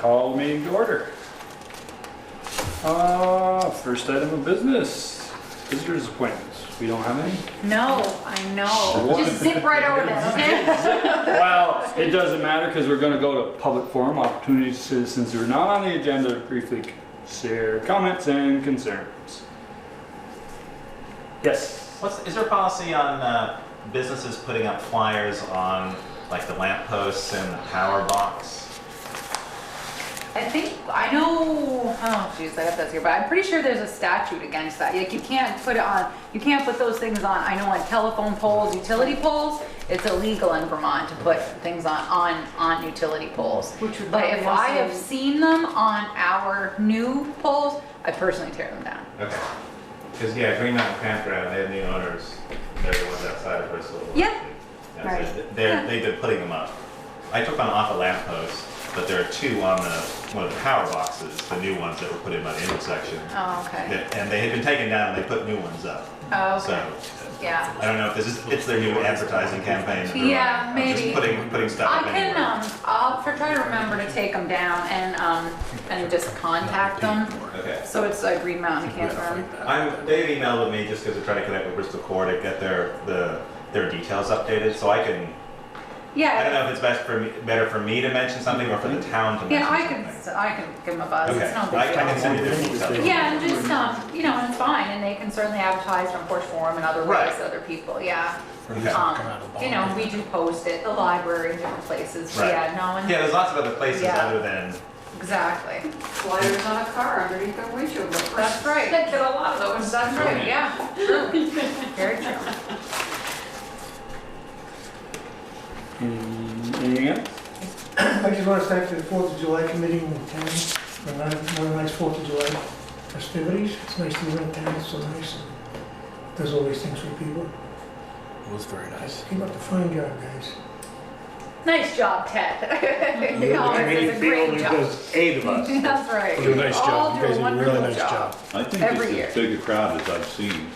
call the meeting to order. First item of business, visitors appointments. We don't have any? No, I know. Just zip right over there, okay? Well, it doesn't matter because we're going to go to public forum, opportunities to citizens who are not on the agenda to briefly share comments and concerns. Yes? Is there a policy on businesses putting up flyers on like the lampposts and the power box? I know, oh geez, I have this here, but I'm pretty sure there's a statute against that. Like you can't put it on, you can't put those things on, I know on telephone poles, utility poles, it's illegal in Vermont to put things on utility poles. But if I have seen them on our new poles, I personally tear them down. Okay. Because yeah, Green Mountain Campground, they have new owners. They're the ones outside of Bristol. Yeah. Right. So they've been putting them up. I took one off a lamppost, but there are two on one of the power boxes, the new ones that were put in by the intersection. Oh, okay. And they had been taken down and they put new ones up. Oh, okay. So yeah. I don't know if it's their new advertising campaign. Yeah, maybe. Just putting stuff up anywhere. I'll try to remember to take them down and just contact them. Okay. So it's a Green Mountain Campground. They've emailed with me just because they're trying to connect with Bristol Core to get their details updated, so I can. Yeah. I don't know if it's better for me to mention something or for the town to mention something. I can give them a buzz. Okay. It's no big I deal. can send you their details. Yeah, and just and it's fine, and they can certainly advertise on Porch Forum and other ways to other people. Yeah. Okay. We do post it, the library, different places. Right. Yeah, there's lots of other places other than. Exactly. Flyers on a car underneath their windshield. That's right. They get a lot of those. That's right. Yeah. True. Very true. Anything else? I just want to thank the 4th of July committee in the town for one nice 4th of July festivities. It's nice to be in town, it's so nice. And does all these things for people. It was very nice. Keep up the fine job, guys. Nice job, Ted. He always does a great job. Does 8 of us. That's right. You do a nice All job. do You guys do a really wonderful nice job. I think Every it's as big a crowd as I've seen.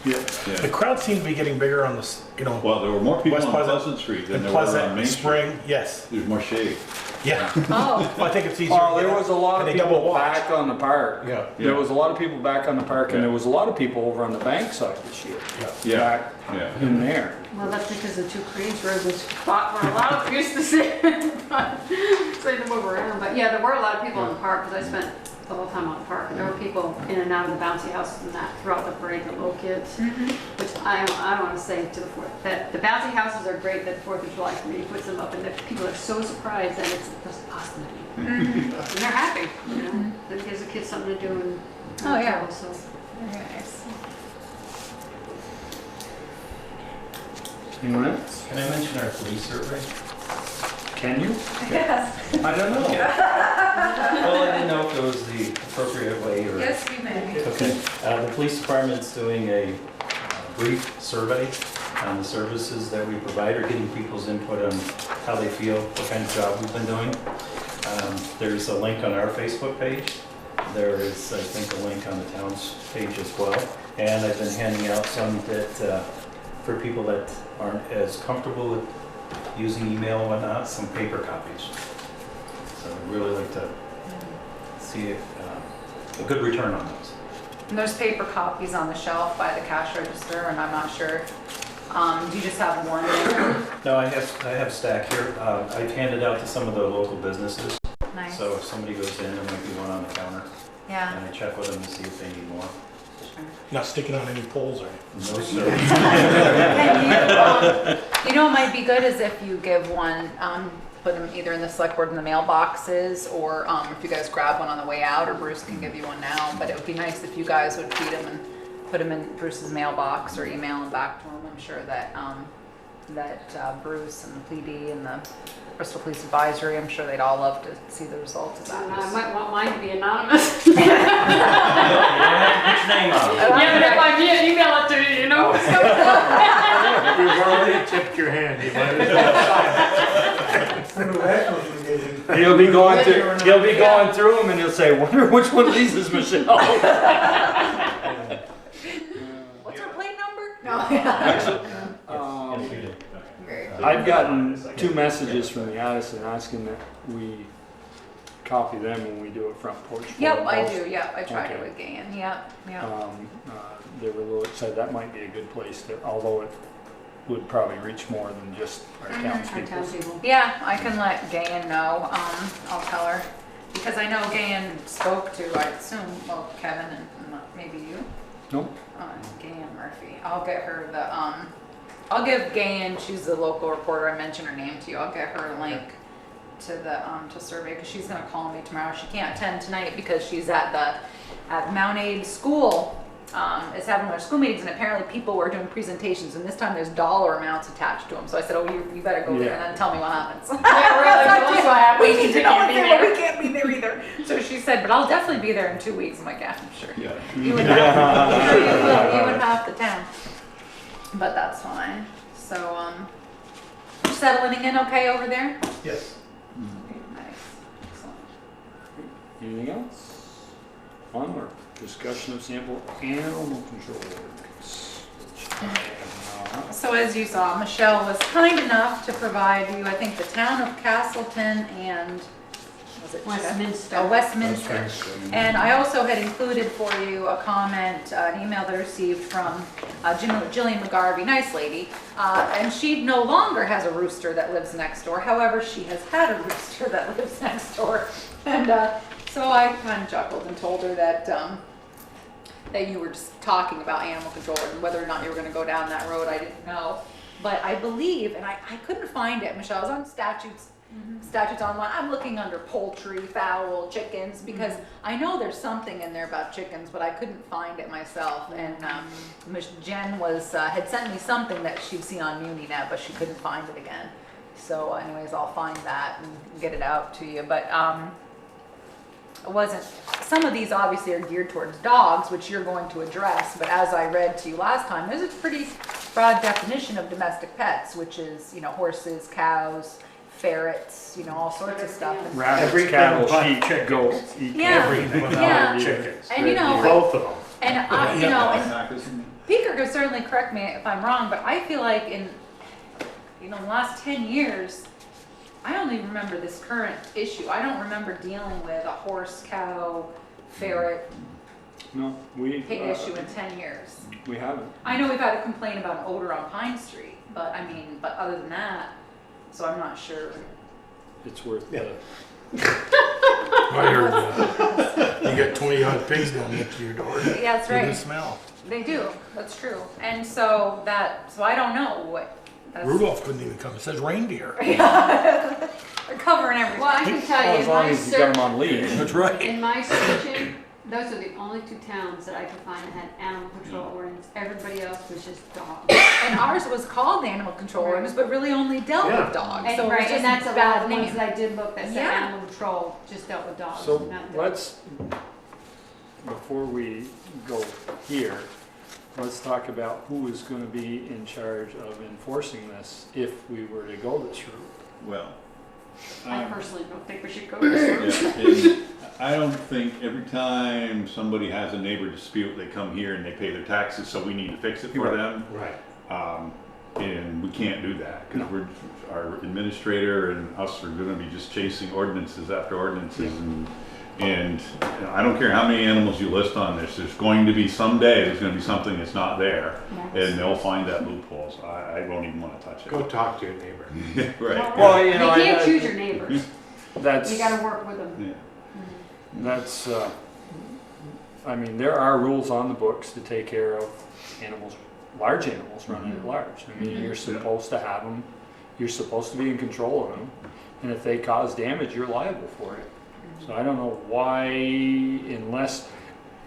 The crowd seemed to be getting bigger on this, Well, there were more people West on Pleasant Street than there were on Main Street. Spring, yes. There's more shade. Yeah. Oh. I think it's easier. Well, there was a lot of and they double people watch. back on the park. Yeah. There was a lot of people back on the park, and there was a lot of people over on the bank side this year. Yeah. Back in there. Well, that's because the two creeks were the spot where a lot of them used to sit. Say to move around. But yeah, there were a lot of people in the park because I spent the whole time on the park. And there were people in and out of the bouncy houses and that throughout the parade, the little kids. Which I want to say to the 4th, that the bouncy houses are great that 4th of July committee puts them up and the people are so surprised that it's just awesome. And they're happy, That gives the kids something to do and travel, so. Very nice. Anyone else? Can I mention our police survey? Can you? Yes. I don't know. Well, I didn't know if it was the appropriate way or... Yes, you may. Okay. The police department's doing a brief survey on the services that we provide, or getting people's input on how they feel, what kind of job we've been doing. There's a link on our Facebook page. There is, I think, a link on the town's page as well. And I've been handing out some that, for people that aren't as comfortable with using email and whatnot, some paper copies. So I'd really like to see a good return on those. And there's paper copies on the shelf by the cash register, and I'm not sure. Do you just have one there? No, I have a stack here. I've handed out to some of the local businesses. Nice. So if somebody goes in, there might be one on the counter. Yeah. And I check with them to see if they need more. Not sticking on any poles or anything. No, sir. It might be good is if you give one, put them either in the Selectboard in the mailboxes, or if you guys grab one on the way out, or Bruce can give you one now. But it would be nice if you guys would feed them and put them in Bruce's mailbox or email them back to him. I'm sure that Bruce and the PD and the Bristol Police Advisory, I'm sure they'd all love to see the results of And that. I might want mine to be anonymous. You don't have to put your name on it. Yeah, but if I email it to you, If you've already tipped your hand, you might as well. He'll be going through them, and he'll say, "Wonder which one of these is Michelle." What's her plate number? No. Actually, Very good. I've gotten 2 messages from the Addison asking that we copy them when we do a front porch. Yep, forum I post. do, yep, I tried it Okay. with Gan, yep, yep. They were a little excited, that might be a good place to, although it would probably reach more than just our Mhm. Our townspeople. townspeople. Yeah, I can let Gan know, I'll tell her, because I know Gan spoke to, I assume, well, Kevin and maybe you, Nope, Gan Murphy. I'll get her the, I'll give Gan, she's the local reporter, I mentioned her name to you, I'll get her a link to the, to survey, because she's gonna call me tomorrow. She can't attend tonight because she's at Mount Aid School, is having their school meetings, and apparently people were doing presentations, and this time there's dollar amounts attached to them, so I said, oh, you better go there and then tell me what happens. Yeah, really, tell us what happens. We need to You know can't what's be there, there. but we can't be there either. So she said, but I'll definitely be there in 2 weeks. I'm like, yeah, I'm sure. Yeah. You would have, you would have the town. But that's fine. So, settling in okay over there? Yes. Nice. Excellent. anything else? Onward, discussion of sample animal control ordinance. which I have not- So as you saw, Michelle was kind enough to provide you, I think, the town of Castleton and, was it? Westminster. Westminster. And I also had included for you a comment, an email that I received from Jillian McGarvey, nice lady. And she no longer has a rooster that lives next door. However, she has had a rooster that lives next door. And so I kind of chuckled and told her that that you were just talking about animal control and whether or not you were going to go down that road. I didn't know. But I believe, and I couldn't find it, Michelle, I was on statutes online. I'm looking under poultry, fowl, chickens, because I know there's something in there about chickens, but I couldn't find it myself. And Miss Jen was had sent me something that she'd seen on MuniNet, but she couldn't find it again. So anyways, I'll find that and get it out to you. But it wasn't, some of these obviously are geared towards dogs, which you're going to address, but as I read to you last time, there's a pretty broad definition of domestic pets, which is, you know, horses, cows, ferrets, you know, all sorts of stuff. And- Rabbits, Everything cattle, but sheep, chickens. goats, Yeah. Everything Yeah. without chickens. And you know, Both of them. and I, you know, and Alpacas and- Peter could certainly correct me if I'm wrong, but I feel like in, you know, the last 10 years, I only remember this current issue. I don't remember dealing with a horse, cow, ferret, No, we, pig issue in 10 years. we haven't. I know we've had a complaint about an odor on Pine Street, but I mean, but other than that, so I'm not sure. It's worth Yeah. I heard that. You got 20 odd pigs down next to your door. Yeah, that's You can right. smell. They do. That's true. And so so I don't know what. That's, Rudolph couldn't even come. It says reindeer. They're covering everything. Well, I can tell Well, you, as in long my as you got them search, on leash. That's right. in my searching, those are the only two towns that I could find that had animal control ordinance. Everybody else was just dogs. And ours was called the animal control Right. ordinance, but really only dealt Yeah. with dogs. And, So it was right, just and that's a lot bad of the ones name. that I did look that said Yeah. animal control just dealt with dogs. So not dogs. let's, before we go here, let's talk about who is going to be in charge of enforcing this if we were to go this route. Well, I personally don't think we should go this route. yeah, and I don't think every time somebody has a neighbor dispute, they come here and they pay their taxes, so we need to fix it for Right. them. Right. And we can't do that, because No. our administrator and us are gonna be just chasing ordinances after ordinances, and you know, I don't care how many animals you list on this, there's going to be someday, there's gonna be something that's not there, and they'll find that loophole, so I won't even wanna touch Go it. talk to your neighbor. Right, Well, you know, You can't I- choose your neighbors. That's, You gotta work with them. yeah. that's, I mean, there are rules on the books to take care of animals, large animals running at large. I mean, you're supposed to have them, you're supposed to be in control of them, and if they cause damage, you're liable for it. So I don't know why, unless,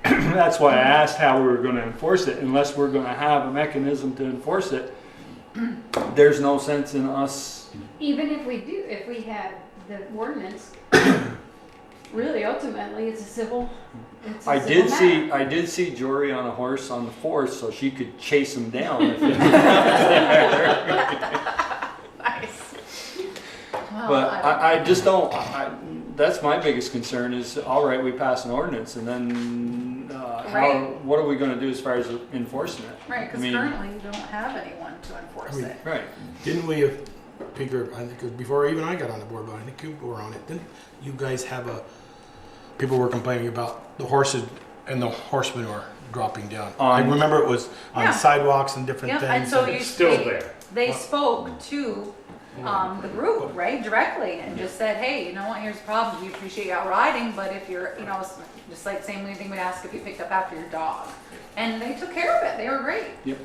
that's why I asked how we were gonna enforce it, unless we're gonna have a mechanism to enforce it, there's no sense in us, Even if we had the ordinance, really ultimately, it's a civil I matter. did see Jory on a horse on the 4th, so she could chase him down if it Nice. Well, But I don't I just don't, that's my biggest concern is, all right, we pass an ordinance and then, Right. what are we gonna do as far as enforcing it? Right, because I mean- currently you don't have anyone to enforce it. Right. Didn't we Peter, I think it was before even I got on the board, but I think you were on it. Didn't you guys have people were complaining about the horses and the horse manure dropping down? I remember it was on Yeah. sidewalks and different Yep, things. and so It's still there. they spoke to the group, right, directly, and just said, hey, you know what, here's the problem, we appreciate you out riding, but if you're, you know, just like same thing we'd ask if you picked up after your dog. And they took care of it, they were great. Yep.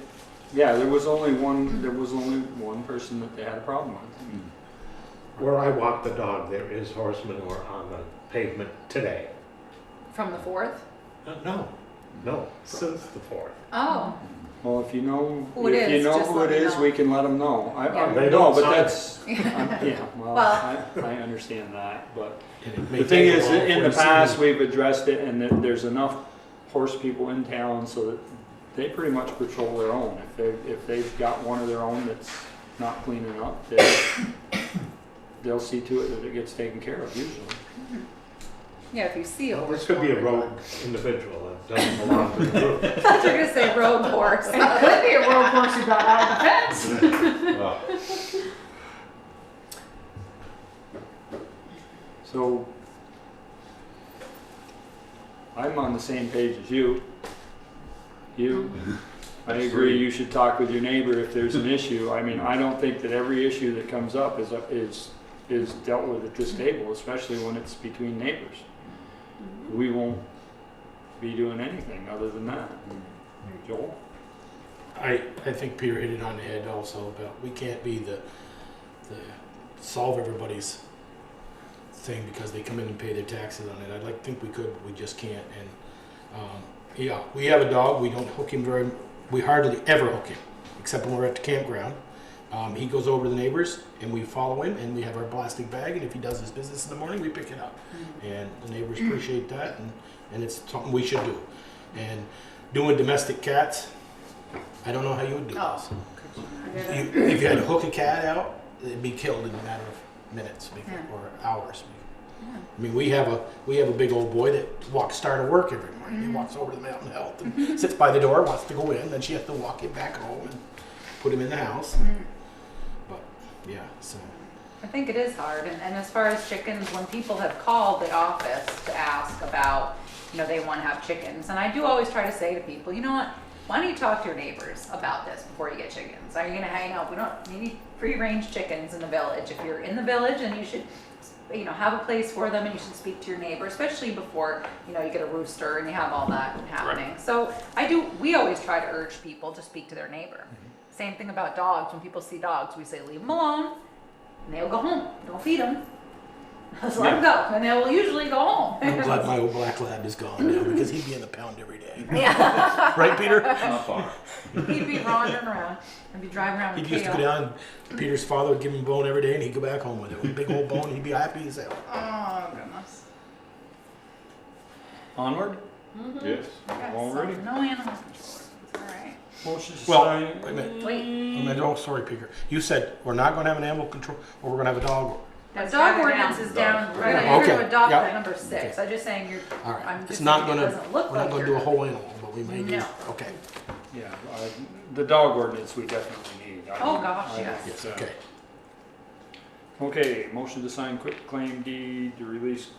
Yeah, there was only one person that they had a problem with. Where I walk the dog, there is horse manure on the pavement today. From the 4th? No, since the 4th. Oh, Well, if you know Who it if you is, know just who let it me is, know. we can let them know. Yeah. They No, don't but sign that's yeah. Well, Well- I understand that, but And it may the thing take a is, while in for the you to past, see- we've addressed it, and that there's enough horse people in town so that they pretty much patrol their own. If they've got one of their own that's not cleaning up, they'll see to it that it gets taken care of usually. yeah, if you see it. Well, this could be a rogue individual that doesn't belong to the group. I thought you were gonna say road horse. It could be a road horse who got out of the fence. Well, So I'm on the same page as you. I agree, you should talk with your neighbor if there's an issue. I mean, I don't think that every issue that comes up is dealt with at this table, especially when it's between neighbors. We won't be doing anything other than that. Joel? I think Peter hit it on the head also about we can't be the solve everybody's thing because they come in and pay their taxes on it. I'd like to think we could, but we just can't. And yeah, we have a dog. We don't hook him we hardly ever hook him, except when we're at the campground. He goes over to the neighbors and we follow him and we have our plastic bag, and if he does his business in the morning, we pick it up. And the neighbors appreciate that, and it's something we should do. And doing domestic cats, I don't know how you would do Oh. this. If you had to hook a cat out, it'd be killed in a matter of minutes or hours. I mean, we have a big old boy that start of work every morning. He walks over to the Mountain Health and sits by the door, wants to go in, then she has to walk him back home and put him in the house. But yeah, so. I think it is hard, and as far as chickens, when people have called the office to ask about, you know, they want to have chickens, and I do always try to say to people, you know what, why don't you talk to your neighbors about this before you get chickens? Are you gonna hang out? We don't need free-range chickens in the village. If you're in the village, and you should, you know, have a place for them, and you should speak to your neighbor, especially before, you know, you get a rooster and you have all that happening. So we always try to urge people to speak to their neighbor. Same thing about dogs. When people see dogs, we say, leave them alone, and they'll go home. Don't feed them. Just let them go, and they will usually go home. I'm glad my old black lab is gone now because he'd be in the pound every day. Yeah. Right, Peter? not far. He'd be wandering around and be driving around He with used to go kale. down, Peter's father would give him a bone every day and he'd go back home with it. With a big old bone, he'd be happy as hell. Oh, goodness. Onward? Yes. Okay, so Already? no animal controllers. All right. Motion to Well, sign. wait a minute. Wait. Oh, sorry, Peter. You said we're not going to have an animal control, or we're going to have a dog. The That's dog further ordinance down. is down. We're Okay. gonna adopt Yeah. that number 6. I'm just saying All right. I'm It's just not thinking going it to. doesn't look We're not like going to do a you're- whole animal, but we may do. No. Okay. Yeah, the dog ordinance we definitely need. Oh, gosh, yes. Yes. Okay. Okay, motion to sign quick claim deed to release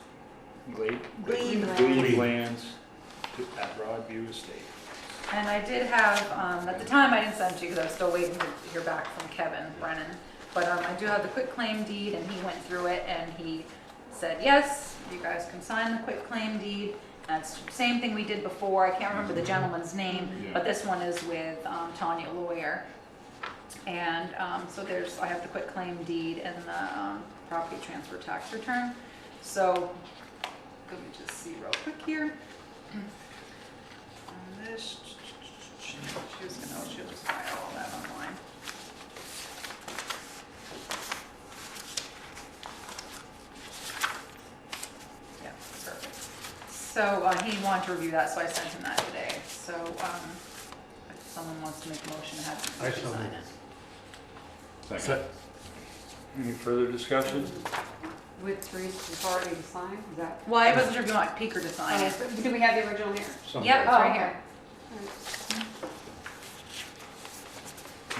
glebe Glebe. lands at Broadview Estate. And I did have, at the time I didn't send it to you because I was still waiting to hear back from Kevin Brennan. But I do have the quick claim deed, and he went through it and he said, yes, you guys can sign the quick claim deed. That's the same thing we did before. I can't remember the gentleman's name, but this one is with Tanya Lawyer. And so I have the quick claim deed and the property transfer tax return. So let me just see real quick here. On this, she was gonna, she'll just file all that online. Yeah, perfect. So he wanted to review that, so I sent him that today. So if someone wants to make a motion, have I to shall sign move. it. Second. Any further discussion? With Teresa, you've already signed, is that? Well, I wasn't sure if you want Peeker to sign it. Do we have the original here? Yep, it's Oh, right okay. here.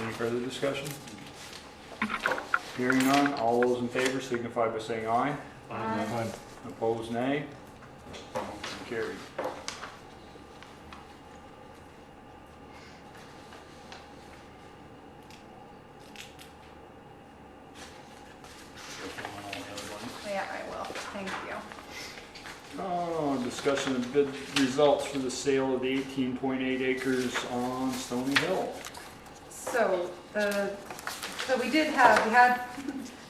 Any further discussion? Hearing none, all those in favor signify by saying aye. Fine. Opposed, nay. Motion carried. Yeah, I will, thank you. Oh, discussion of bid results for the sale of the 18.8 acres on Stoney Hill. So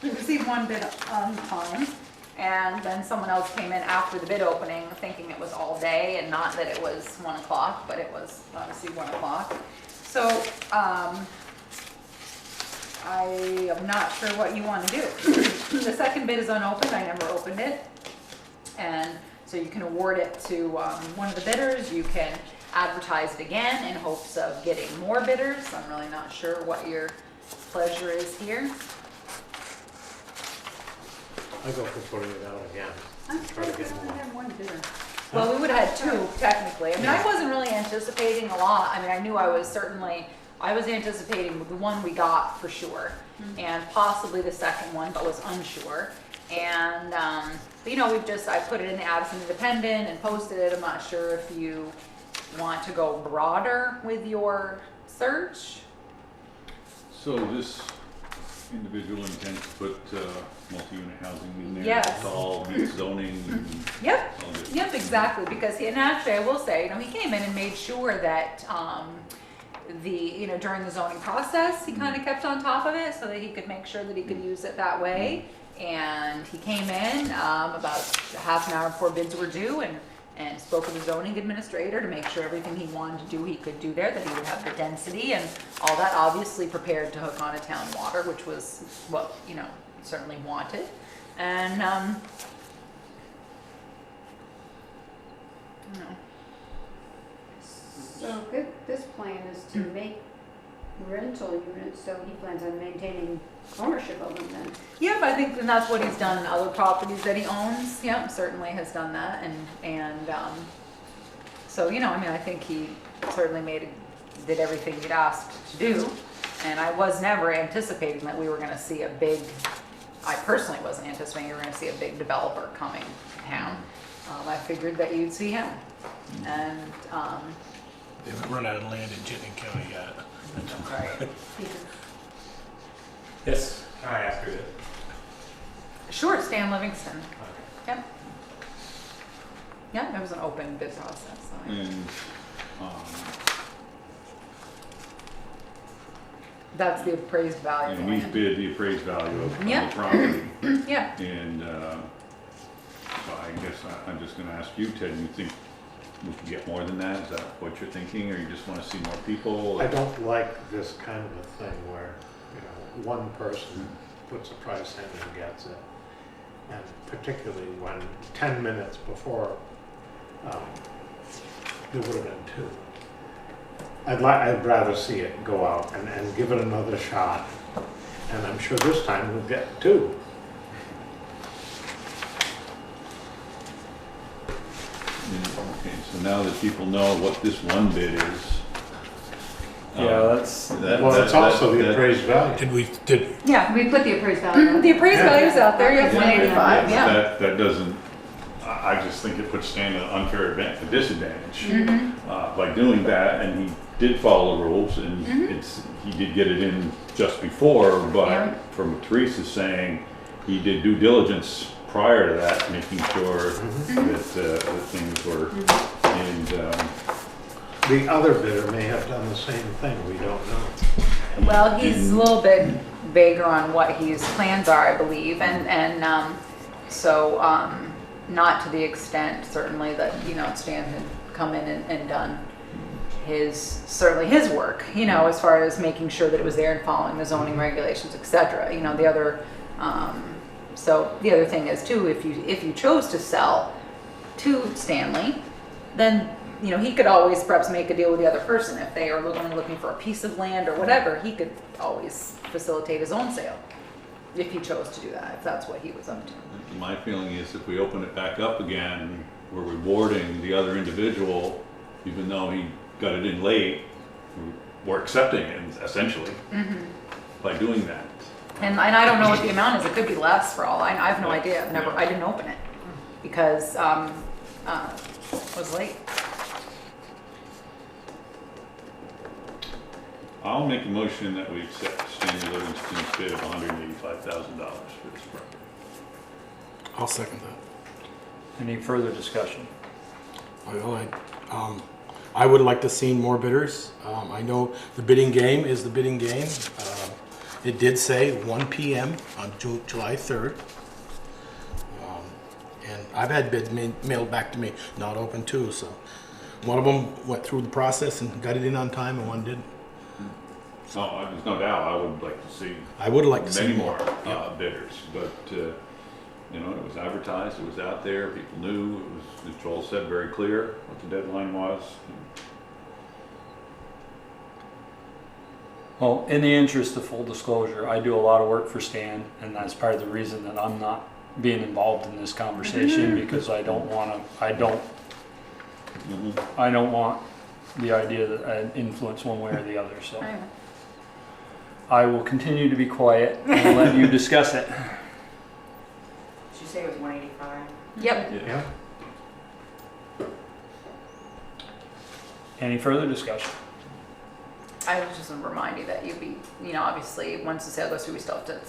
we received one bid on time, and then someone else came in after the bid opening thinking it was all day and not that it was 1 o'clock, but it was obviously 1 o'clock. So, I am not sure what you want to do. The second bid is unopened, I never opened it. And so you can award it to one of the bidders, you can advertise it again in hopes of getting more bidders. I'm really not sure what your pleasure is here. I go for putting it out again. I'm Try to surprised get we only more. have one bidder. Well, we would have had two technically. I mean, I wasn't really anticipating a lot. I mean, I knew I was anticipating the one we got for sure, and possibly the second one, but was unsure. And, but, you know, I put it in the Addison Independent and posted it. I'm not sure if you want to go broader with your search. So this individual intends to put multi-unit housing in there? Yes. It's all meets zoning? and Yep. all this? Yep, exactly, because and actually I will say, you know, he came in and made sure that, during the zoning process, he kind of kept on top of it so that he could make sure that he could use it that way. And he came in, about half an hour before bids were due and spoke with the zoning administrator to make sure everything he wanted to do, he could do there, that he would have the density and all that, obviously prepared to hook on a town water, which was what, you know, certainly wanted. And, you know. So this plan is to make rental units, so he plans on maintaining ownership of them then. Yep, I think that's what he's done in other properties that he owns. Yep, certainly has done that, and so, you know, I mean, I think he certainly did everything he'd asked to do. And I was never anticipating that we were gonna see I personally wasn't anticipating we were gonna see a big developer coming to town. I figured that you'd see him. And, They haven't run out of land in Chittenden County yet. right. Yes. Can I ask her this? Sure, Stan Livingston. Yep. Yeah, it was an open bid process, so. And, That's the appraised value of the and he's land. bid the appraised value of the Yeah. property. Yeah, And, so I guess I'm just gonna ask you, Ted, you think we can get more than that? Is that what you're thinking, or you just wanna see more people? I don't like this kind of a thing where, you know, one person puts a price in and gets it. And particularly when 10 minutes before, there would have been two. I'd rather see it go out and give it another shot. And I'm sure this time we'll get two. Okay, so now that people know what this one bid is. Yeah, that's, Well, it's also the appraised value. Did we, did, yeah. We put the appraised value. The appraised value's out there, yeah, Yeah. 185, yeah. That doesn't, I just think it puts Stan at an unfair disadvantage by doing that, and he did follow the rules, and he did get it in just before, Yeah. but from what Teresa's saying, he did due diligence prior to that, making sure that things were, and, The other bidder may have done the same thing, we don't know. Well, he's a little bit vaguer on what his plans are, I believe, and not to the extent certainly that, you know, Stan had come in and done certainly his work, you know, as far as making sure that it was there and following the zoning regulations, et cetera. You know, the other thing is too, if you chose to sell to Stanley, then, you know, he could always perhaps make a deal with the other person. If they are only looking for a piece of land or whatever, he could always facilitate his own sale if he chose to do that, if that's what he was up to. my feeling is if we open it back up again, we're rewarding the other individual, even though he got it in late, we're accepting it essentially by doing that. And I don't know what the amount is, it could be less for all, I have no idea, I didn't open it, because, it was late. I'll make a motion that we accept Stanley Livingston's bid of $185,000 for this project. I'll second that. Any further discussion? I would like to see more bidders. I know the bidding game is the bidding game. It did say 1 PM on July 3rd. And I've had bids mailed back to me, not open too, so. One of them went through the process and got it in on time and one didn't. So there's no doubt, I would like to see I would like to see many more. more bidders, but, you know, it was advertised, it was out there, people knew, it was, as Joel said, very clear what the deadline was. Well, in the interest of full disclosure, I do a lot of work for Stan, and that's part of the reason that I'm not being involved in this conversation, because I don't want the idea that I influence one way or the other, so. Right. I will continue to be quiet and let you discuss it. Did you say it was 185? Yep. Yeah. Any further discussion? I was just gonna remind you that obviously, once the sale goes through, we still have to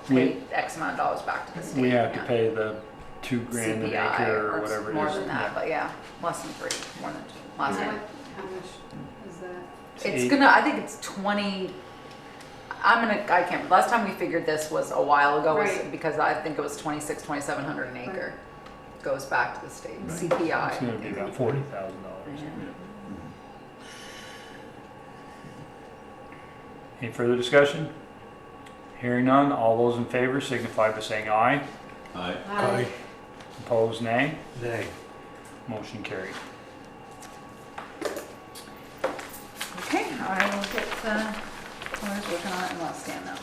pay We- X amount of dollars back to the state. We have to yeah. pay the $2,000 an CPI acre or whatever it is. More than that, but yeah, less than 3, more than 2. Last How year. much is that? It's I think it's 20, I can't, last time we figured this was a while ago, was Right. because I think it was 2,700 an acre. Goes back to the state, Right. CPI. It's gonna be about $40,000. Yeah. Any further discussion? Hearing none, all those in favor signify by saying aye. Aye. Opposed, nay. Nay. Motion carried. Okay, I will get, whoever's working on it and let Stan know.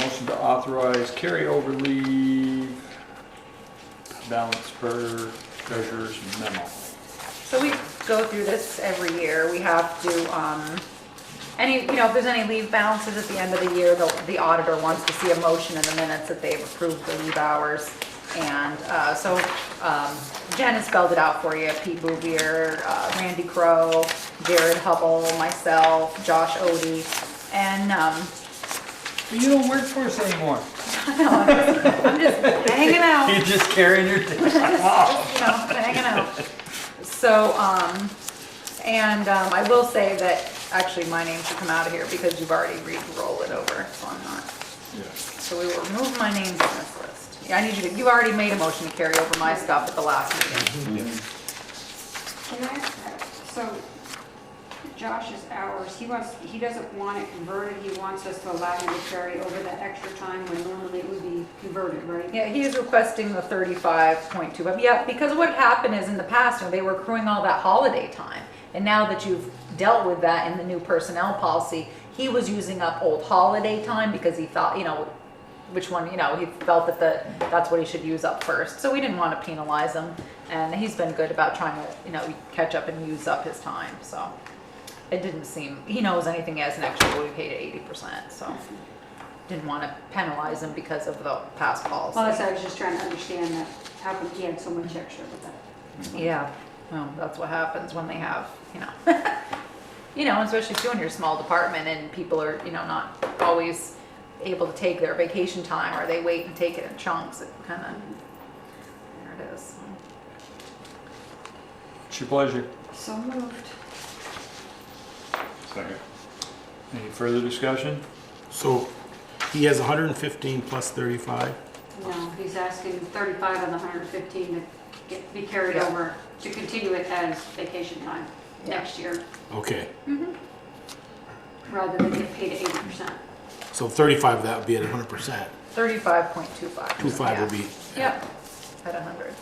Motion to authorize carryover leave, balance per treasurer's memo. So we go through this every year. We have to, if there's any leave balances at the end of the year, the auditor wants to see a motion in the minutes that they've approved the leave hours. And so Jen has spelled it out for you. Pete Bouvier, Randy Crow, Jared Hubble, myself, Josh Odie, and You don't work for us anymore. I'm just hanging out. You're just carrying your day. Wow. Hanging out. So, I will say that actually my name should come out of here because you've already re-rolled it over, so I'm not. So we will remove my names on this list. Yeah, I need you've already made a motion to carry over my stuff at the last meeting. Can I, so Josh's hours, he doesn't want it converted, he wants us to allow him to carry over that extra time when normally it would be converted, right? Yeah, he is requesting the 35.2, yeah, because what happened is in the past, they were accruing all that holiday time. And now that you've dealt with that in the new personnel policy, he was using up old holiday time because he thought, which one, he felt that that's what he should use up first. So we didn't want to penalize him, and he's been good about trying to, catch up and use up his time, so. It didn't seem, he knows anything he has an extra, we paid at 80%, so. Didn't want to penalize him because of the past policy. Well, I was just trying to understand that, how come he had so much extra with that? Yeah, well, that's what happens when they have, especially too in your small department and people are, not always able to take their vacation time or they wait and take it in chunks. It kind of, there it is. It's your pleasure. So moved. Second. Any further discussion? So he has 115 plus 35. No, he's asking 35 on the 115 to be carried Yeah. over, to continue it as vacation time Yeah. next year, Okay. rather than get paid at 80%. So 35 of that would be at 100%. 35.25. 25 will be. Yep, at 100.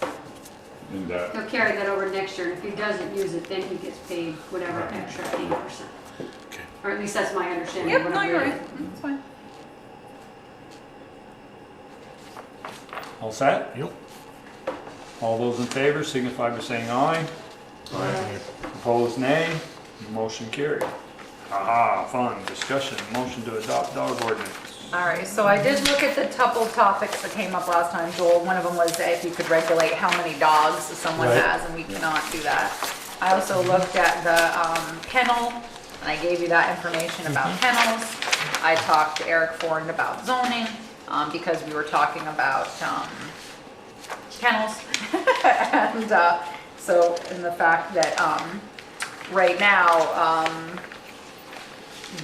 And He'll carry that over next year, and if he doesn't use it, then he gets paid whatever extra 80%. Okay. Or at least that's my understanding. Yep, of what no, I'm you're reading. right. That's fine. All set? Yep. All those in favor signify by saying aye. Opposed, nay. Motion carried. Aha, fun, discussion, motion to adopt dog ordinance. All right, so I did look at the couple topics that came up last time, Joel. One of them was if you could regulate how many dogs someone Right. has, and we cannot do that. I also looked at the kennel, and I gave you that information about kennels. I talked to Eric Ford about zoning, because we were talking about kennels. And so, in the fact that right now,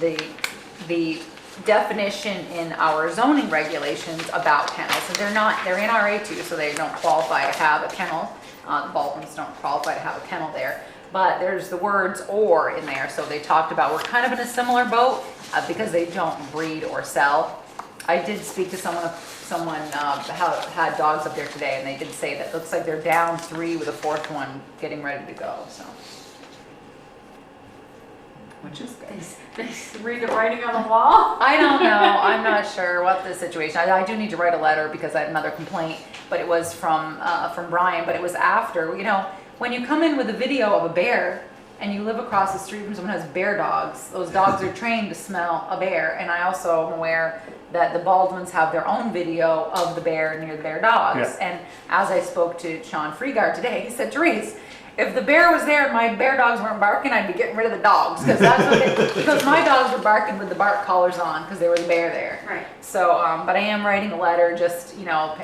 the definition in our zoning regulations about kennels, and they're in RA2, so they don't qualify to have a kennel. The Baldwins don't qualify to have a kennel there, but there's the words "or" in there, so they talked about we're kind of in a similar boat because they don't breed or sell. I did speak to someone had dogs up there today, and they did say that looks like they're down 3 with a 4th one getting ready to go, so. Which is good. They read the writing on the wall. I don't know. I'm not sure what the situation. I do need to write a letter because I had another complaint, but it was from Brian. But it was after, when you come in with a video of a bear and you live across the street from someone who has bear dogs, those dogs are trained to smell a bear. And I also am aware that the Baldwins have their own video of the bear near their dogs. Yeah. And as I spoke to Sean Freegard today, he said, Therese, if the bear was there and my bear dogs weren't barking, I'd be getting rid of the dogs because because my dogs were barking with the bark collars on because there was a bear there. Right. So, but I am writing a letter. Just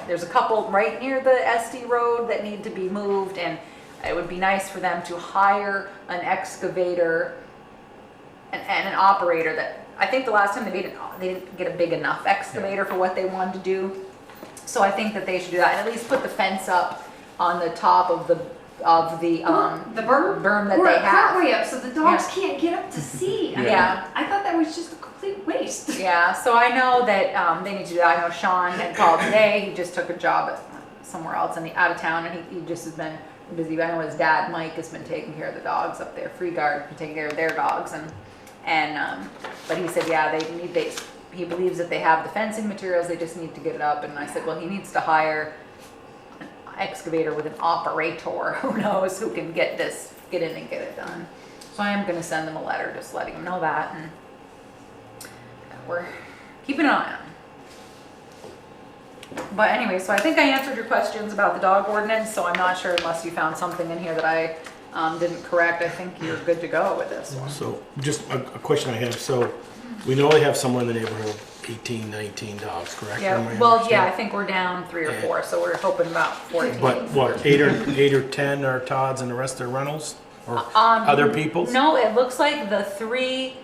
there's a couple right near the SD road that need to be moved, and it would be nice for them to hire an excavator and an operator. That I think the last time they didn't get a big enough excavator for what they wanted to do. So I think that they should do that and at least put the fence up on the top of the berm that Or they have. partway up so the dogs can't get up to see. Yeah. I thought that was just a complete waste. Yeah, so I know that they need to do that. I know Sean had called today. He just took a job at somewhere else out of town, and he just has been busy. I know his dad, Mike, has been taking care of the dogs up there. Freegard been taking care of their dogs, but he said, he believes that they have the fencing materials. They just need to get it up. And I said, well, he needs to hire excavator with an operator who knows who can get in and get it done. So I am going to send them a letter just letting them know that, and we're keeping an eye on them. But anyway, so I think I answered your questions about the dog ordinance, so I'm not sure unless you found something in here that I didn't correct. I think you're good to go with this one. So just a question I have. So we know they have somewhere in the neighborhood of 18, 19 dogs, correct? Am Yeah, I well, understanding? yeah, I think we're down 3 or 4, so we're hoping about 14. But what, 8 or 10 are Todd's and the rest are rentals? Or other people's? No, it looks like the 3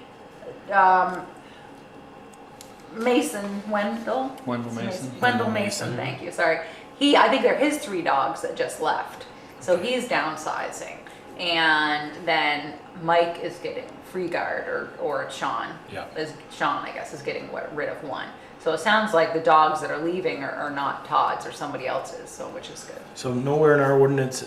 Mason, Wendell Mason, Mason. thank you, sorry. I think they're his 3 dogs that just left. So he's downsizing. And then Mike is getting Freegard or Sean. Yeah. Sean, I guess, is getting rid of 1. So it sounds like the dogs that are leaving are not Todd's or somebody else's, so which is good. So nowhere in our ordinance,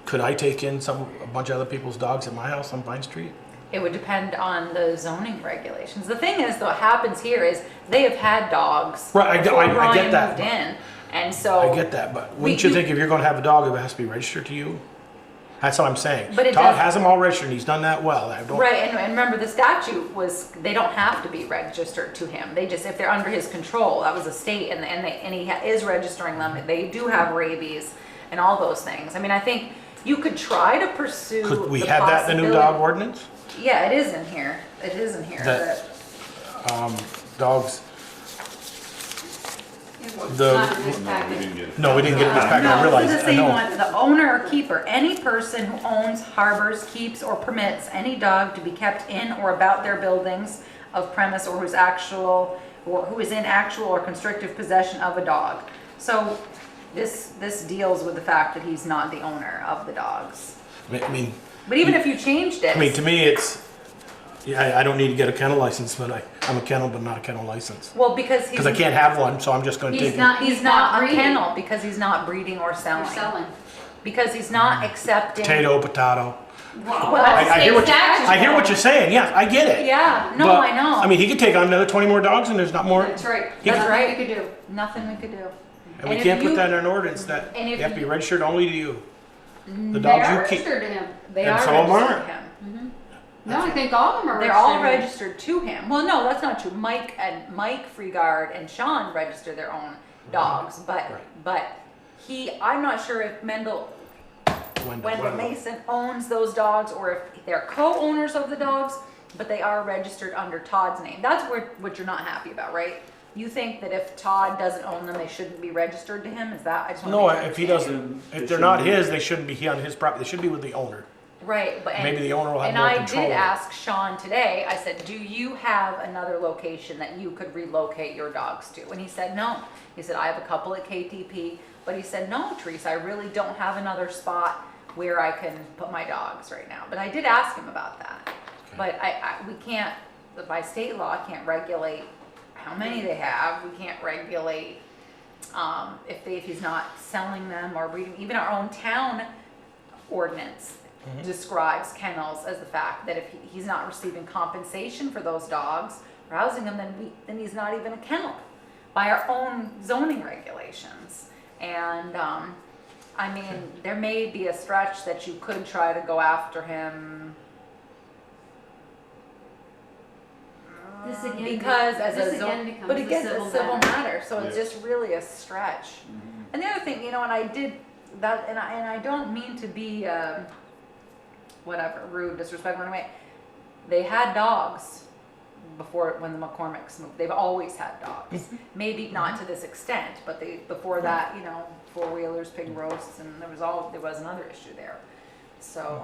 could I take in a bunch of other people's dogs at my house on Vine Street? It would depend on the zoning regulations. The thing is, though, what happens here is they have had dogs. Right, before I get Brian that, moved but- in, and so. I get that, but wouldn't you think if you're gonna have a dog, it has to be registered to you? That's what I'm saying. But it Todd does- has them all registered, and he's done that well. Right, and remember the statute was, they don't have to be registered to him. They just, if they're under his control, that was a state, and he is registering them. They do have rabies and all those things. I think you could try to pursue. Could we the have that in the new possibility- dog ordinance? Yeah, it is in here. It is in here. That- Dogs, It was The- not in this No, we packet. didn't get it. no, we didn't get this back, I No, realize, this is I the same know. one. The owner or keeper, any person who owns, harbors, keeps, or permits any dog to be kept in or about their buildings of premise or who is in actual or constructive possession of a dog. So this deals with the fact that he's not the owner of the dogs. But even if you changed it. To me, it's, I don't need to get a kennel license, but I'm a kennel, but not a kennel license. Well, because Because I can't have one, so I'm just gonna take He's it. not, He's not a breeding. kennel because he's not breeding or You're selling. selling. Because he's not accepting. Potato. Well, I hear what statute. I hear what you're saying. Yeah, I get it. Yeah, no, But, I know. he could take on another 20 more dogs, and there's not more. That's right. He- That's Nothing right. we could do. Nothing we could do. And we if can't you- put that in an ordinance that and they if have to be you- registered only to you. The They dogs are you keep. registered to him. They And are some of 'em registered aren't. to him. No, I think all of them are They're all registered. registered to him. Well, no, that's not true. Mike Freegard and Sean register their own dogs, but I'm not sure if Wendell Mason owns those dogs or if they're co-owners of the dogs, but they are registered under Todd's name. That's what you're not happy about, right? You think that if Todd doesn't own them, they shouldn't be registered to him? Is that, I just want to No, make sure if he I understand. doesn't, if they're not his, they shouldn't be on his property. They should be with the owner. Right, but Maybe the owner will have and more I control. did ask Sean today, I said, do you have another location that you could relocate your dogs to? And he said, no. He said, I have a couple at KTP, but he said, no, Teresa, I really don't have another spot where I can put my dogs right now. But I did ask him about that. But we can't, by state law, I can't regulate how many they have. We can't regulate if he's not selling them or breeding. Even our own town ordinance describes kennels as the fact that if he's not receiving compensation for those dogs or housing them, then he's not even a kennel by our own zoning regulations. And I mean, there may be a stretch that you could try to go after him. This again, Because as this a zone, again but becomes it gets a a civil civil matter. matter, so it's just really a stretch. And the other thing, and I did that, and I don't mean to be whatever, rude, disrespectful in a way. They had dogs before when the McCormicks moved. They've always had dogs. Maybe not to this extent, but before that, 4-wheelers, pig roasts, and there was another issue there. So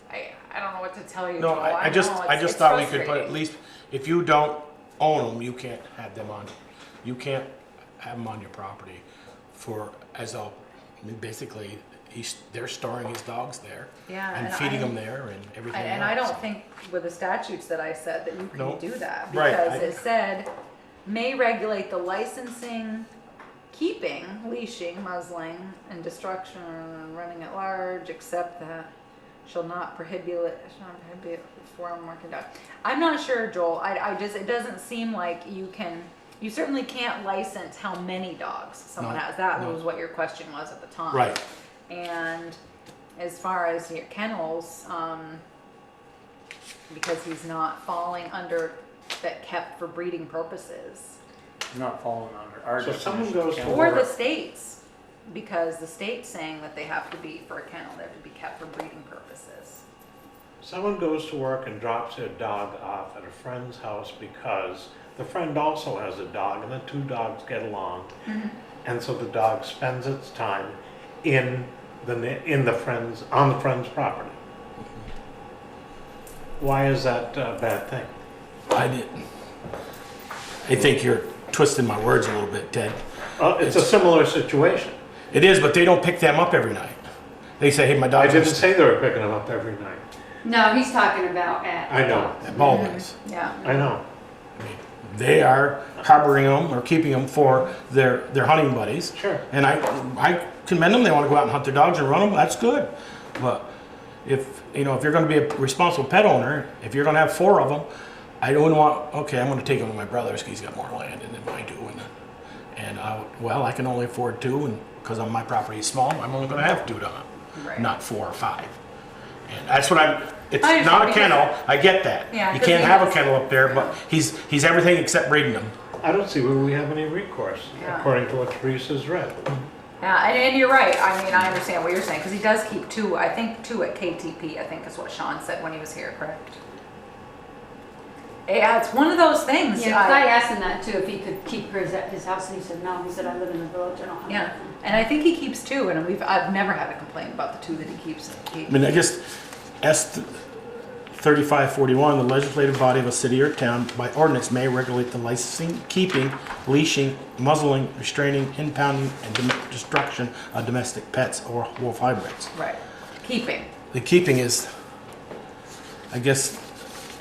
I don't know what to tell you. No, Joel. I just It's thought we could put frustrating. at least, if you don't own them, you can't have them on, you can't have them on your property basically, they're storing his dogs there Yeah, and feeding them there and everything And else. I don't think with the statutes that I said that you can No. do that. Right, Because I- it said, may regulate the licensing, keeping, leashing, muzzling, and destruction, running at large, except that shall not prohibit foreign working dog. I'm not sure, Joel. It doesn't seem like you certainly can't license how many dogs someone No, has. That no. was what your question was at the time. Right. And as far as your kennels, because he's not falling under that kept for breeding purposes. Not falling under our So someone definition of goes to kennel. Or the states, because the state's saying that they have to be, for a kennel, they have to be kept for breeding purposes. Someone goes to work and drops their dog off at a friend's house because the friend also has a dog and the two dogs get along. And so the dog spends its time on the friend's property. Why is that a bad thing? I think you're twisting my words a little bit, Ted. It's a similar situation. It is, but they don't pick them up every night. They say, hey, my I dog's didn't say they were picking them up every night. No, he's talking about at. I know, at Baldwin's. Yeah. I know. They are harboring them or keeping them for their hunting buddies. Sure. And I commend them. They want to go out and hunt their dogs and run them. That's good. But if you're going to be a responsible pet owner, if you're going to have 4 of them, I don't want. Okay, I'm going to take them to my brother's because he's got more land than I do, I can only afford 2, and because my property is small, I'm only going to have 2 on it, Right. not 4 or 5. And that's what it's I understand, not a because- kennel. I get that. Yeah, you 'cause can't he have a has- kennel up there, but he's everything except breeding them. I don't see where we have any recourse, Yeah. according to what Teresa's read. Yeah, and you're right. I mean, I understand what you're saying, because he does keep 2, I think 2 at KTP, I think is what Sean said when he was here, correct? Yeah, it's one of those things. Yeah, 'cause I asked him that too, if he could keep hers at his house, and he said, no, he said, I live in the village, I don't have Yeah, anything." and I think he keeps 2, and I've never had a complaint about the 2 that he keeps. I mean, I guess S3541, the legislative body of a city or town by ordinance may regulate the licensing, keeping, leashing, muzzling, restraining, impounding, and destruction of domestic pets or wolf hybrids. Right, keeping. The keeping is, I guess,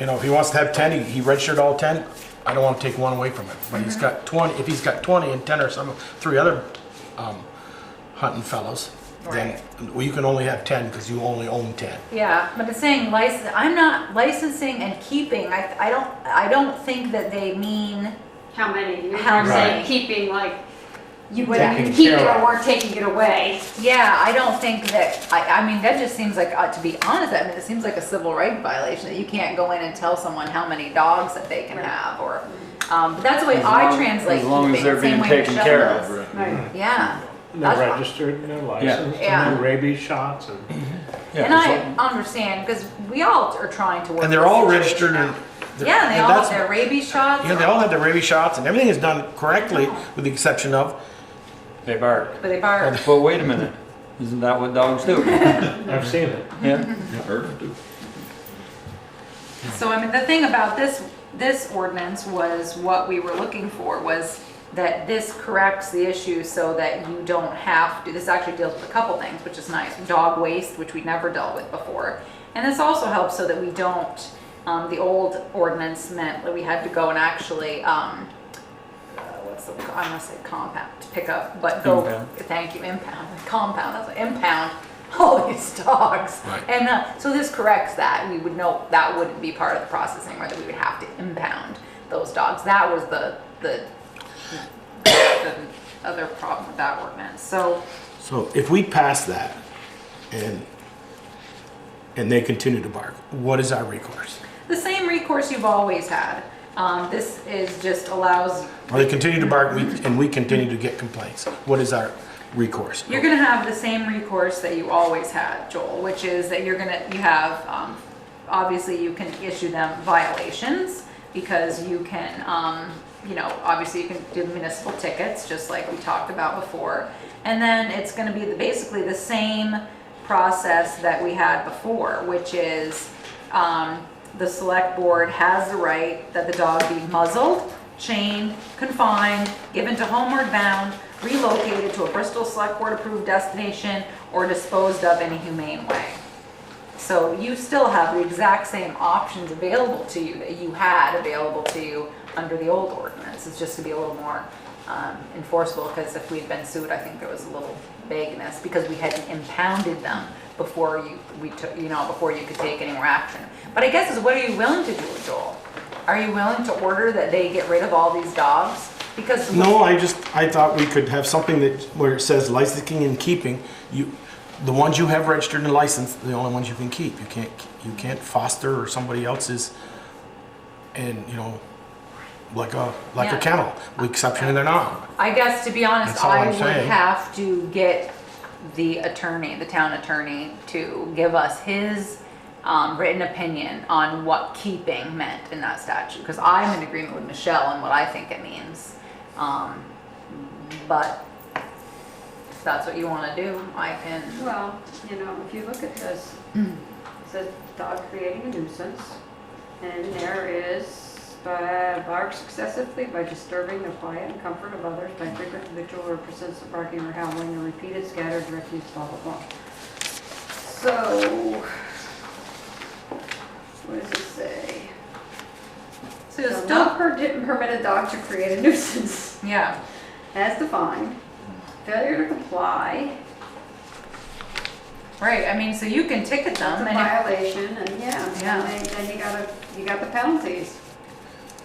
if he wants to have 10, he registered all 10. I don't want to take 1 away from him. But he's got 20. If he's got 20 and 10 or 3 other hunting fellows, then you can only have 10 because you only own 10. Yeah, but it's saying license. I'm not licensing and keeping. I don't think that they mean. How many? You're How saying many? keeping like you whether you Taken keep it care or of. weren't taking it away. Yeah, I don't think that, I mean, that just seems like, to be honest, I mean, it seems like a civil right violation that you can't go in and tell someone how many dogs that they can Right. have, or, but that's the way I translate As long as keeping, they're the same being way taken Michelle care does. of. Right. Yeah, They're That's- registered and they're licensed Yeah. and they're rabies shots and. Yeah, and as I long- understand, because we all are trying to work. And they're this all situation registered out. and. Yeah, and they and all have that's- their rabies shots. Yeah, they all have their rabies shots and everything is done correctly, with the exception of, They bark. But they bark. But wait a minute, isn't that what dogs do? I've seen it. Yeah. Heard of it. So I mean, the thing about this ordinance was what we were looking for was that this corrects the issue so that you don't have to, this actually deals with a couple things, which is nice. Dog waste, which we never dealt with before. And this also helps so that we don't, the old ordinance meant that we had to go and actually, I'm gonna say compound, pick up, but go, Impound. thank you, impound, compound, that's what, impound all these dogs. Right. And so this corrects that. We would know that wouldn't be part of the processing, or that we would have to impound those dogs. That was the other problem with that ordinance. So, so if we pass that and they continue to bark, what is our recourse? the same recourse you've always had. This is just allows, Or they continue to bark and we continue to get complaints, what is our recourse? you're gonna have the same recourse that you always had, Joel, which is that you have, obviously you can issue them violations, because you can, obviously you can do municipal tickets, just like we talked about before. And then it's gonna be basically the same process that we had before, which is, the select board has the right that the dog be muzzled, chained, confined, given to homeward bound, relocated to a Bristol Select Board approved destination, or disposed of in a humane way. So you still have the exact same options available to you that you had available to you under the old ordinance. It's just to be a little more enforceable, because if we'd been sued, I think there was a little vagueness, because we hadn't impounded them before before you could take any more action. But I guess is, what are you willing to do, Joel? Are you willing to order that they get rid of all these dogs? Because No, I thought we could have something where it says licensing and keeping, the ones you have registered and licensed, the only ones you can keep. You can't foster or somebody else's, and like a Yeah. kennel, with exception they're not. I guess, to be honest, That's all I I'm would saying. have to get the town attorney, to give us his written opinion on what keeping meant in that statute, because I'm in agreement with Michelle on what I think it means. But if that's what you want to do, I can. Well, if you look at this, it says dog creating a nuisance, and there is barks excessively by disturbing the quiet and comfort of others by frequent, habitual, or persistent barking or howling, or repeated scattered refuse, blah, blah, blah. So, what does it say? So it's Shall still, not permit a dog to create a nuisance, yeah. as defined. Failure to comply, Right, I mean, so you can ticket that's them, a and violation, and Yeah. then you got the penalties.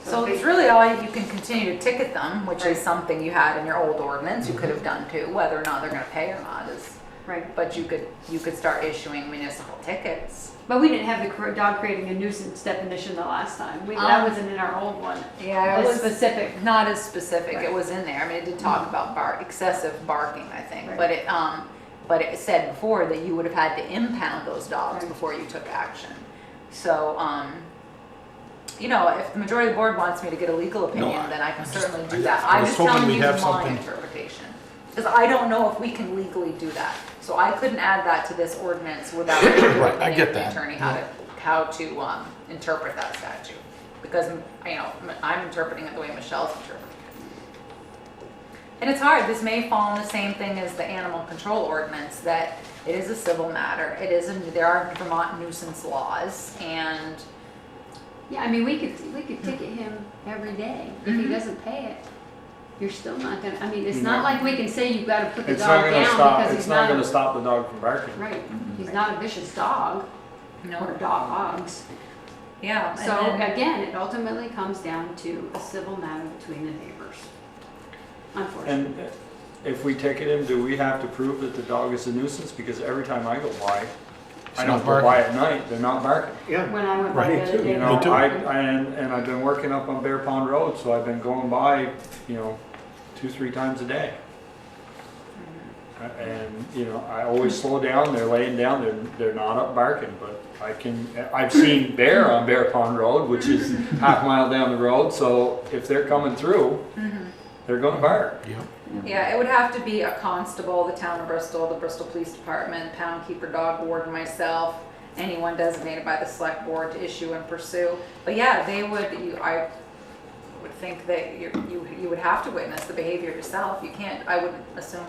so if it's really all, you can continue to ticket them, which Right. is something you had in your old ordinance, you could have done too. Whether or not they're gonna pay or not is, Right, but you could start issuing municipal tickets. but we didn't have the dog creating a nuisance definition the last time. That wasn't in our old one. Yeah, As specific. Not as specific, Right. it was in there, I mean, it did talk about excessive barking, I think, Right. but it said before that you would have had to impound those dogs Right. before you took action. So, if the majority of the board wants me to get a legal opinion, then I can certainly do that. I I'm was just hoping telling we'd you have my something- interpretation. Because I don't know if we can legally do that. So I couldn't add that to this ordinance without Right, I get the that. attorney how to interpret that statute. Because, I'm interpreting it the way Michelle's interpreting it. And it's hard, this may fall in the same thing as the animal control ordinance, that it is a civil matter. There are Vermont nuisance laws, and Yeah, I mean, we could ticket him every day. If he doesn't pay it, you're still not gonna, it's not like we can say you've gotta put the It's not dog gonna down stop, because it's he's not not. gonna stop the dog from barking. Right, he's not a vicious dog, or dogs. yeah. So and then- again, it ultimately comes down to a civil matter between the neighbors. Unfortunately. if we ticket him, do we have to prove that the dog is a nuisance? Because every time I go by, I don't go by at night, they're not barking. Yeah. When I went by Right. the other day. You know, Me too. and I've been working up on Bear Pond Road, so I've been going by, you know, 2-3 times a day. And, you know, I always slow down, they're laying down, they're not up barking, but I've seen bear on Bear Pond Road, which is half mile down the road, so if they're coming through, they're gonna bark. Yeah. Yeah, it would have to be a constable, the town of Bristol, the Bristol Police Department, pound keeper, dog warden, myself, anyone designated by the select board to issue and pursue. But yeah, they would, I would think that you would have to witness the behavior yourself. You can't, I would assume,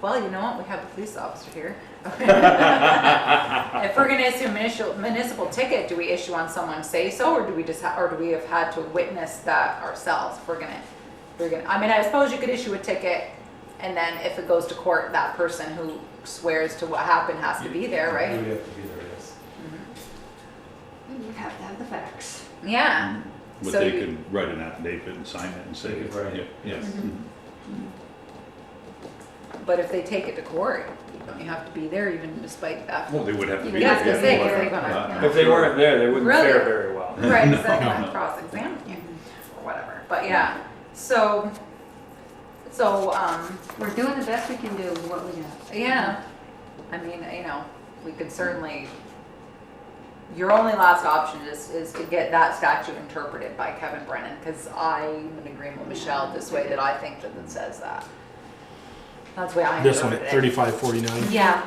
well, you know what, we have a police officer here. If we're gonna issue a municipal ticket, do we issue on someone's say so, or do we just, or do we have had to witness that ourselves? If we're gonna, I mean, I suppose you could issue a ticket, and then if it goes to court, that person who swears to what happened has to be there, You right? would have to be there, yes. You have to have the facts. Yeah. But So they you- could write an affidavit and sign it and say, They could write it, yeah, yes. But if they take it to court, don't you have to be there even despite that? well, they would have to be. Yeah, I was gonna say, there. 'cause they're gonna- If they weren't there, they wouldn't Really? fare very well. Right, so they might cross-examine you or whatever. But yeah, so, We're doing the best we can do with what we got. yeah, I mean, you know, we could certainly, your only last option is to get that statute interpreted by Kevin Brennan, because I'm in agreement with Michelle this way, that I think that it says that. That's the way I This one interpret at it. 3549. Yeah.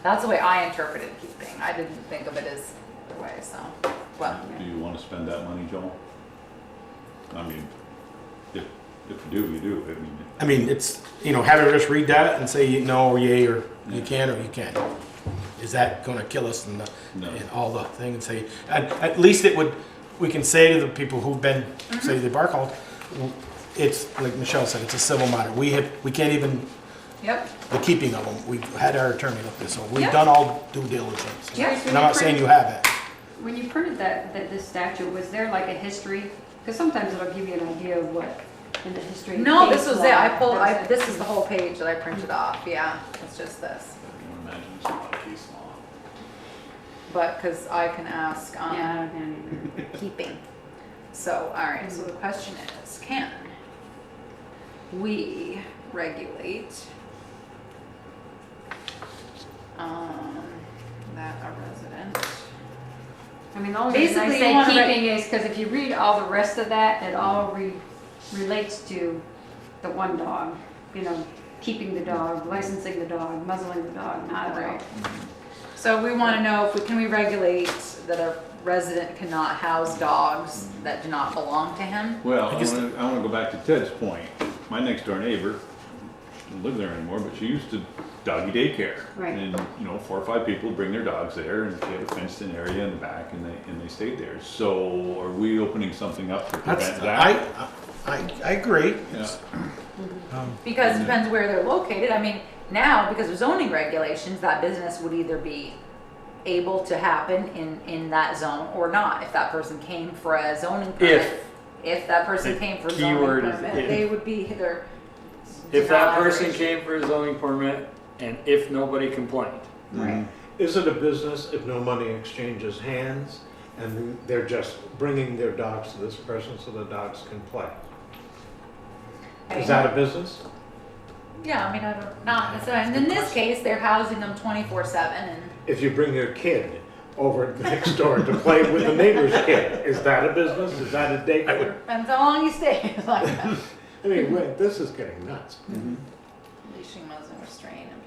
That's the way I interpreted keeping. I didn't think of it as the way, so, well, Do you want to spend that money, Joel? I mean, if you do, you do. I mean, it's, you know, having her just read that and say no or yay or you can or you can't. Is that gonna kill us in No. all the thing and say, at least it would, we can say to the people who've been, say they bark all, it's, like Michelle said, it's a civil matter. We can't even, yep. the keeping of them, we've had our attorney look this, so we've Yeah. done all due diligence. Yeah. And I'm not saying you haven't. When you printed this statute, was there like a history? Because sometimes it'll give you an idea of what in the history. No, this was it. I pulled, Does it? this is the whole page that I printed off. Yeah, it's just this. I can imagine it's a lot of case law. But, because I can ask, Yeah, I don't either. keeping. So, all right, so the question is, can we regulate that a resident? I mean, the only reason I Basically, you wanna say keeping is because if you read all the rest of that, it all relates to the one dog. You know, keeping the dog, licensing the dog, muzzling the dog, not a dog. So we want to know if can we regulate that a resident cannot house dogs that do not belong to him? Well, I guess I want to go back to Ted's point. My next door neighbor doesn't live there anymore, but she used to doggy daycare. Right. And, you know, 4 or 5 people bring their dogs there, and she had a fenced-in area in the back, and they stayed there. So are we opening something up to That's, prevent that? I agree. Yeah. Because it depends where they're located. I mean, now, because of zoning regulations, that business would either be able to happen in that zone or not. If that person came for a zoning permit, if that person The came for a zoning keyword is permit, if. they would be either. If that denied or person issued. came for a zoning permit and if nobody complained. Right. Is it a business if no money exchanges hands and they're just bringing their dogs to this person so the dogs can play? Is that a business? Yeah, I mean, I don't, not necessarily. And in this case, they're housing them 24/7 and. If you bring your kid over next door to play with the neighbor's kid, is that a business? Is that a daycare? Depends how long you stay. It's like that. I mean, wait, this is getting nuts. Leashing, muzzling, restraint, and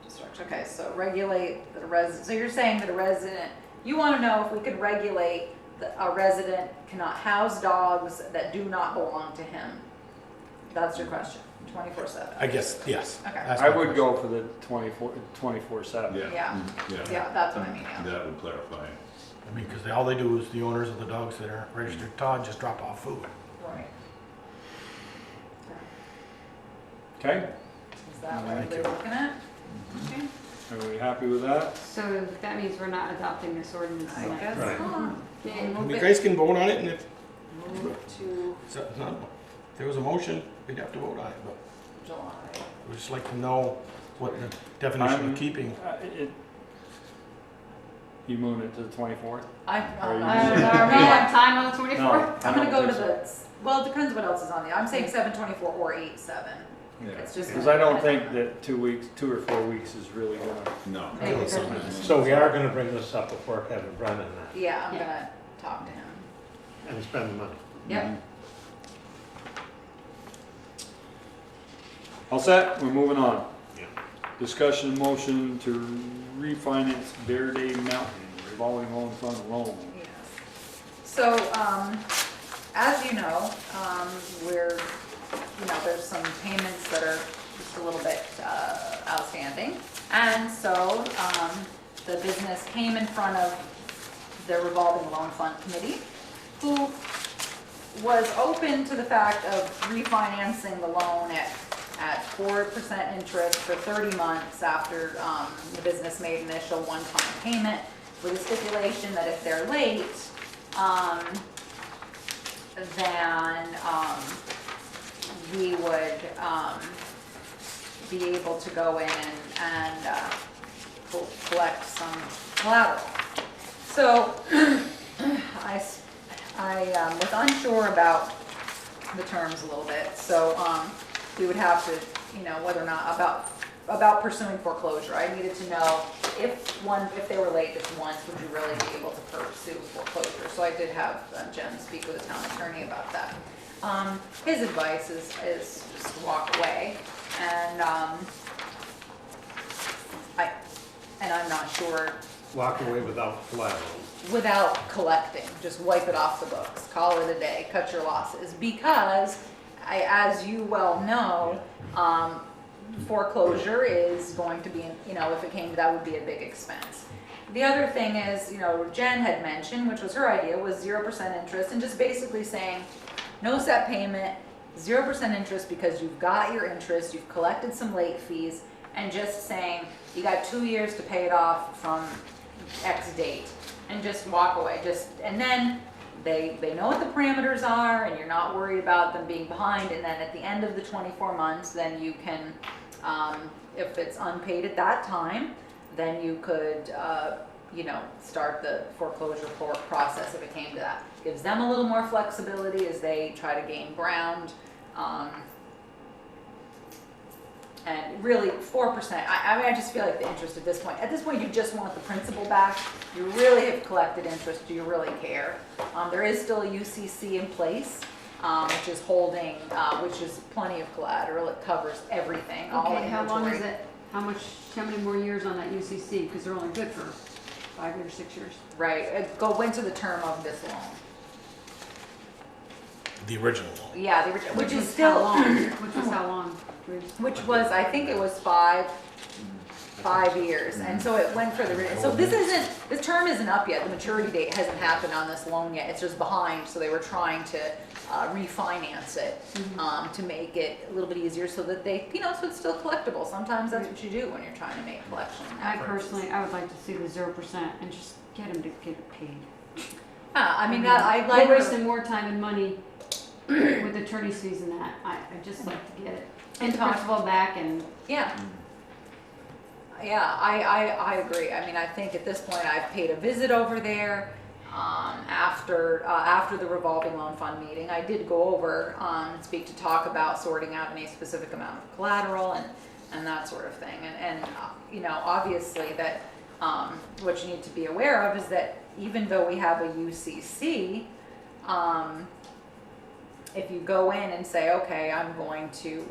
destruction. Okay, so regulate the resident. So you're saying that a resident, you want to know if we could regulate that a resident cannot house dogs that do not belong to him. That's your question, 24/7. I guess, yes. Okay. That's I my would question. go for the 24/7. Yeah. Yeah. Yeah. Yeah, that's what I mean, yeah. That would clarify. I mean, because all they do is the owners of the dogs that are registered Todd just drop off food. Right. Okay, Is that what Thank they're you. looking at? Okay. are we happy with that? So that means we're not adopting this ordinance I tonight. guess Right. not. Yeah. Move You it- guys can vote on it, and if move to if there was a motion, we'd have to vote on it, but July just like to know what the definition of keeping. You moving it to the 24th? I Are don't know. you- I don't know, are we have time on the 24th? No. I'm gonna I go don't to think the, well, it depends what else is on there. I'm saying 7/24 or 8/7. It's just. Because I don't think that 2 or 4 weeks is really gonna. No. Make a difference. So we are gonna bring this up before Kevin Brennan that, Yeah, I'm Yeah. gonna talk to him. and spend the money. Yep. All set, we're moving on. Yeah. Discussion motion to refinance Verde Mountain revolving loan fund loan. Yes. So, as you know, there's some payments that are just a little bit outstanding. And so, the business came in front of the revolving loan fund committee, who was open to the fact of refinancing the loan at 4% interest for 30 months after the business made initial one-time payment, with a stipulation that if they're late, then we would be able to go in and collect some collateral. So I was unsure about the terms a little bit, so we would have to, whether or not about pursuing foreclosure. I needed to know if they were late just once, would you really be able to pursue foreclosure? So I did have Jen speak with the town attorney about that. His advice is just to walk away, and I'm not sure. Walk away without collateral. Without collecting, just wipe it off the books, call it a day, cut your losses, because as you well know, foreclosure is going to be, if it came to that, would be a big expense. The other thing is, Jen had mentioned, which was her idea, was 0% interest, and just basically saying, no set payment, 0% interest because you've got your interest, you've collected some late fees, and just saying, you got 2 years to pay it off from X date, and just walk away, and then they know what the parameters are, and you're not worried about them being behind, and then at the end of the 24 months, then you can, if it's unpaid at that time, then you could, start the foreclosure process if it came to that. Gives them a little more flexibility as they try to gain ground. And really, 4%, I just feel like the interest at this point, you just want the principal back. You really have collected interest, do you really care? There is still a UCC in place, which is holding, which is plenty of collateral. It covers everything, all Okay, how long is inventory. it? How many more years on that UCC? Because they're only good for 5 years, 6 years. Right, go into the term of this loan. The original loan. Yeah, the original, which is was still, how long? Which was how long? which was, I think it was 5 years, and so it went for the, so this term isn't up yet, the maturity date hasn't happened on this loan yet, it's just behind, so they were trying to refinance it, to make it a little bit easier so that they, so it's still collectible. Sometimes that's what you do when you're trying to make collection efforts. I would like to see the 0% and just get them to get it paid. I mean, I'd like. We're wasting more time and money with attorney's fees and that. I'd just like to get it. And principal back and. Yeah. Yeah, I agree. I mean, I think at this point I've paid a visit over there after the revolving loan fund meeting. I did go over and talk about sorting out any specific amount of collateral and that sort of thing. And obviously that what you need to be aware of is that even though we have a UCC, if you go in and say, okay, I'm going to,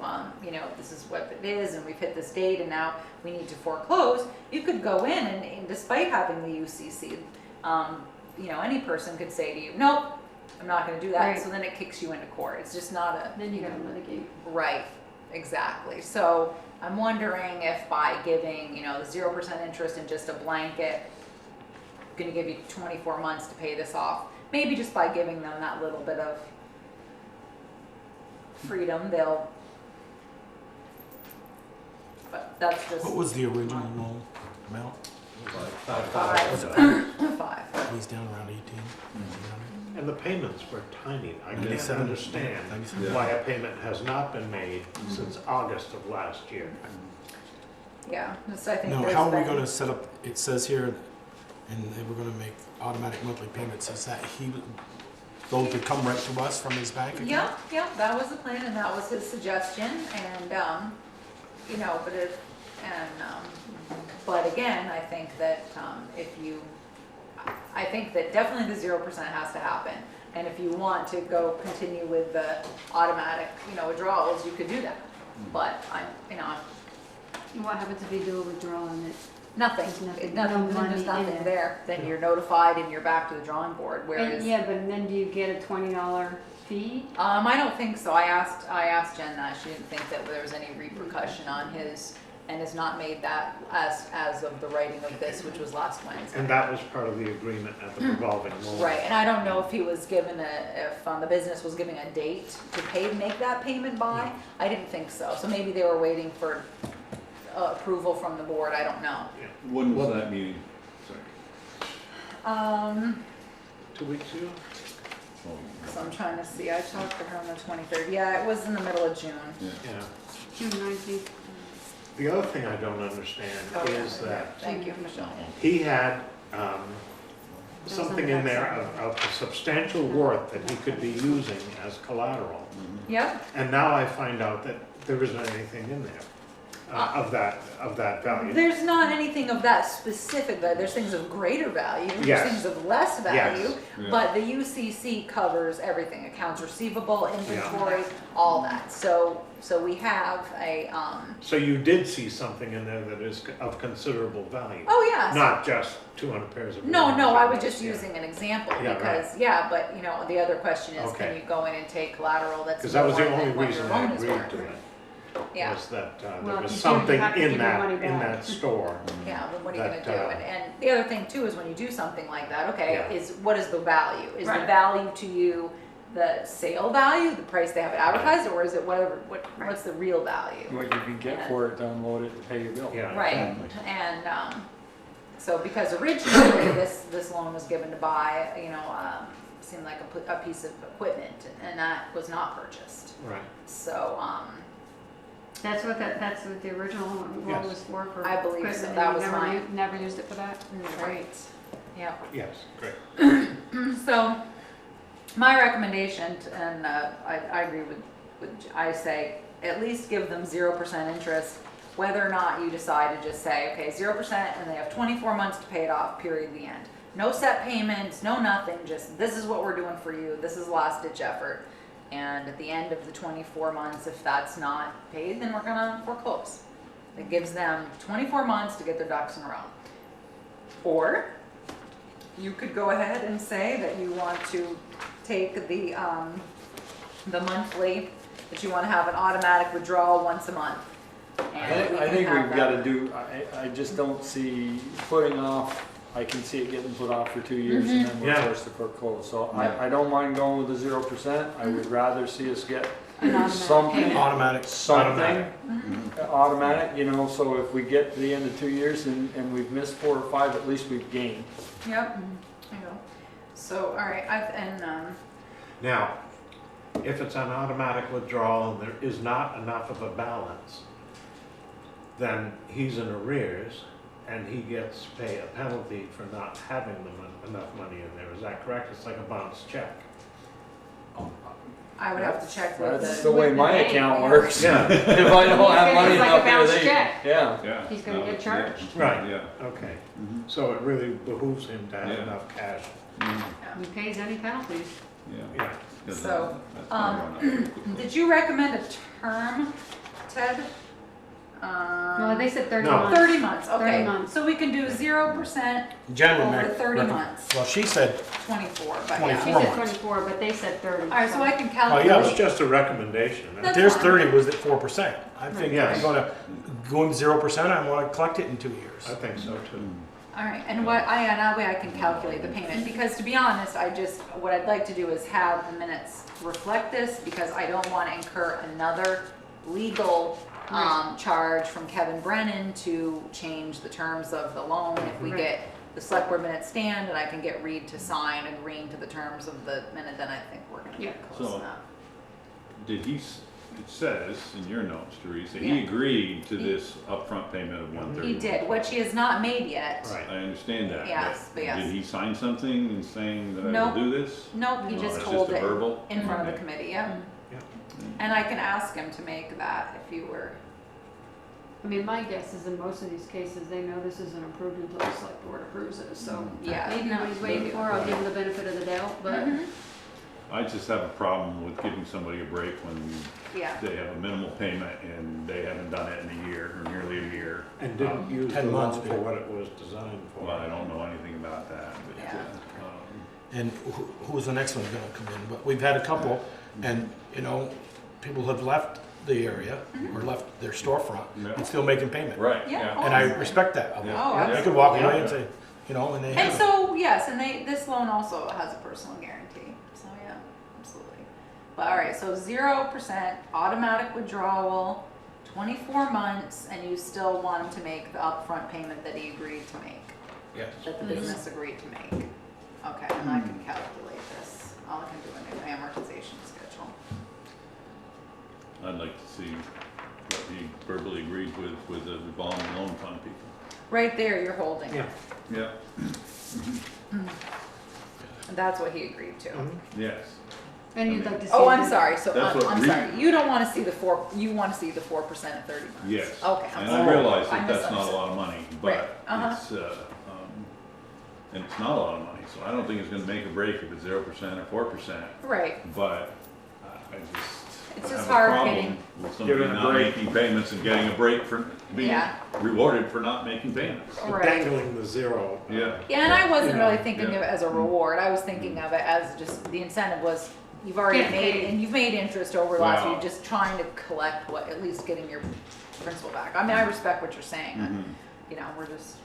this is what it is, and we've hit this date, and now we need to foreclose, you could go in and despite having the UCC, any person could say to you, nope, I'm not going to do that. Right. So then it kicks you into court. It's just not a. Then you gotta litigate. Right, exactly. So I'm wondering if by giving, the 0% interest and just a blanket, going to give you 24 months to pay this off, maybe just by giving them that little bit of freedom, but that's just. What was the original loan amount? Five. He's down around 18. And the payments were tiny. I can't 97. understand 97. why a payment has not been made since August of last year. Yeah, so I think No, there's how are we been- gonna set up, it says here, and they we're gonna make automatic monthly payments, is that those would come right to us from his bank account? Yeah, that was the plan and that was his suggestion and, you know, but again, I think that, I think that definitely the 0% has to happen. And if you want to continue with the automatic, you know, withdrawals, you could do that. But What happens if you do a withdrawal and it? nothing, There's there's no money in nothing there. there, then you're notified and you're back to the drawing board, whereas. Yeah, but then do you get a $20 fee? I don't think so. I asked Jen that. She didn't think that there was any repercussion on his, and has not made that as of the writing of this, which was last Wednesday. And that was part of the agreement at the revolving loan. Right, and I don't know if he was given if the business was giving a date to make that payment by. I didn't think so. So maybe they were waiting for approval from the board. I don't know. When was that meeting? Sorry. 2 weeks ago? So I'm trying to see. I talked to her on the 23rd. Yeah, it was in the middle of June. Yeah. June 19th. The other thing I don't understand Oh, yeah. is that Thank you, Michelle. he had something in there of a substantial worth that he could be using as collateral. Yep. And now I find out that there isn't anything in there of that value. There's not anything of that specific value. There's things of greater value. There's Yes. things of less value. Yes. Yeah. But the UCC covers everything: accounts receivable, inventory, all that. So we have a. So you did see something in there that is of considerable value, Oh yes. not just 200 pairs of. No, earrings. I was just Yeah. using an example Yeah, because but you know the other question is, can Okay. you go in and take collateral that's Because that was more the than only what reason your I loan is agreed worth? to it. Yeah. Was that Well, there if was you do, you something have to give in your money that back. store. Yeah, well, what are you That, gonna do? uh, And the other thing too is when you do something like that, okay, Yeah. what is the value? Is the Right. value to you the sale value, the price they have it advertised, or is it what's the real value? What you can get for it to unload it to pay your bill. Yeah. Right, exactly. and, so because originally this loan was given to buy, seemed like a piece of equipment, and that was not purchased. Right. So, That's what the original loan Yes. was for I believe so. equipment, That and was you never mine. never used it for that? right, yeah. Yes, great. So, my recommendation, and I agree I say, at least give them 0% interest, whether or not you decide to just say, okay, 0%, and they have 24 months to pay it off, period, the end. No set payments, no nothing, just this is what we're doing for you, this is last ditch effort. And at the end of the 24 months, if that's not paid, then we're gonna foreclose. It gives them 24 months to get their ducks in a row. Or, you could go ahead and say that you want to take the monthly, that you want to have an automatic withdrawal once a month. And we I can think have we've got to that. do, I just don't see putting off, I can see it getting put off for 2 years and then we're Yeah. forced to foreclose. So Yeah. I don't mind going with the 0%. I would rather see us get An automatic something, payment. Automatic. something Mm-hmm. automatic, so if we get to the end of 2 years and we've missed 4 or 5, at least we've gained. Yep, I know. So, all right, Now, if it's an automatic withdrawal and there is not enough of a balance, then he's in arrears and he gets to pay a penalty for not having enough money in there. Is that correct? It's like a bounce check. I would have to check with That's the. the way with my the bank, account yeah. works. Yeah. If I don't have money It's like a enough bounce there, check. yeah. Yeah. He's gonna get charged. Right. Yeah. Okay. Mhm. So it really behooves him to have Yeah. enough cash. Mhm. He pays any penalties. Yeah. Yeah. 'Cause So, that's gonna run out. Did you recommend a term, Ted? No, they said 30 No. months. 30 months, okay. 30 months. So we can do 0% Jen would over make 30 months, Well, she said 24, but 24. She yeah. said months. 24, but they said 30. All right, so I can Oh, calculate. yeah, It's just a recommendation. That's there's fine. 30 was at 4%. I think Yes. I'm gonna go in 0%. I want to collect it in 2 years. I think so too. All right, and that way I can calculate the payment, because to be honest, what I'd like to do is have the minutes reflect this, because I don't want to incur another legal charge from Kevin Brennan to change the terms of the loan. If we Right. get the select board minutes stand and I can get Reed to sign agreeing to the terms of the minute, then I think we're gonna get close So- enough. Did he, it says in your notes, Teresa, Yeah. he agreed to He- this upfront payment of 130. He did, which he has not made yet. Right. I understand that. Yes, but yes. Did he sign something and saying that I Nope. will do this? Nope, he No, just it's told just a it verbal? in front of the Okay. committee, yeah. Yeah. And I can ask him to make that if you were, I mean, my guess is in most of these cases, they know this isn't approved until the select board approves it, so yeah. maybe no, what he's waiting for, I'll give him the benefit of the doubt, but Mhm. I just have a problem with giving somebody a break when Yeah. they have a minimal payment and they haven't done it in a year or nearly a year. And didn't use the 10 months, loan for Peter. what it was designed for. Well, I don't know anything about that, but, Yeah. And who's the next one gonna come in? But we've had a couple, and, you know, people have left the area, or left their storefront, Yeah. and still making payment. right, Yeah. yeah. And I respect that. Oh, They absolutely. could walk away and say, you know, and they And have. so, yes, and this loan also has a personal guarantee, so yeah, absolutely. But all right, so 0% automatic withdrawal, 24 months, and you still want him to make the upfront payment that he agreed to make, Yes. that the business agreed to make. Okay, and I can calculate this. I can do a new amortization schedule. I'd like to see what he verbally agreed with the revolving loan fund people. Right there, you're holding. Yeah. Yeah. That's what he agreed to. Mhm. Yes. and you'd like to see. Oh, I'm the- sorry, so That's what I'm Reed- sorry, you don't wanna see the 4% at 30 months? Yes. Okay, I'm And sorry. I realize I that that's not a misunderstood. lot of money, Right, but uh-huh. and it's not a lot of money, so I don't think it's gonna make a break if it's 0% or 4%, Right, but I just. It's I just have a hard problem getting- with somebody Giving a not break. making payments and getting a break for being Yeah. rewarded for not making payments. right. Dangling the zero. Yeah. Yeah, and I wasn't Yeah, really thinking of it as a reward, I was thinking of it as just, the incentive was, you've already Get made, paid. and you've made interest over the last, Wow. you're just trying to collect what, at least getting your principal back. I mean, I respect what you're saying, Mhm. you know, we're just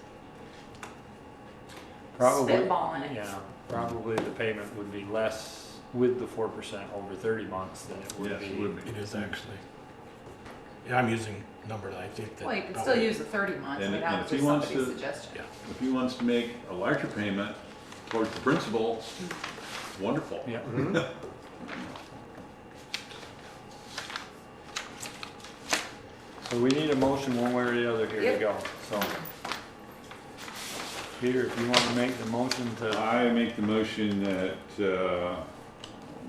Probably, spitballing it. yeah, probably the payment would be less with the 4% over 30 months than it would Yes, be. it would be. It is actually. Yeah, I'm using a number that I think that. Well, you can still use the 30 months, I And mean, if that was he just wants somebody's to- suggestion. Yeah. If he wants to make a larger payment towards the principal, wonderful. Yeah. Mhm. So we need a motion one way or the other, here Yep. we go, so. Peter, if you want to make the motion to, I make the motion that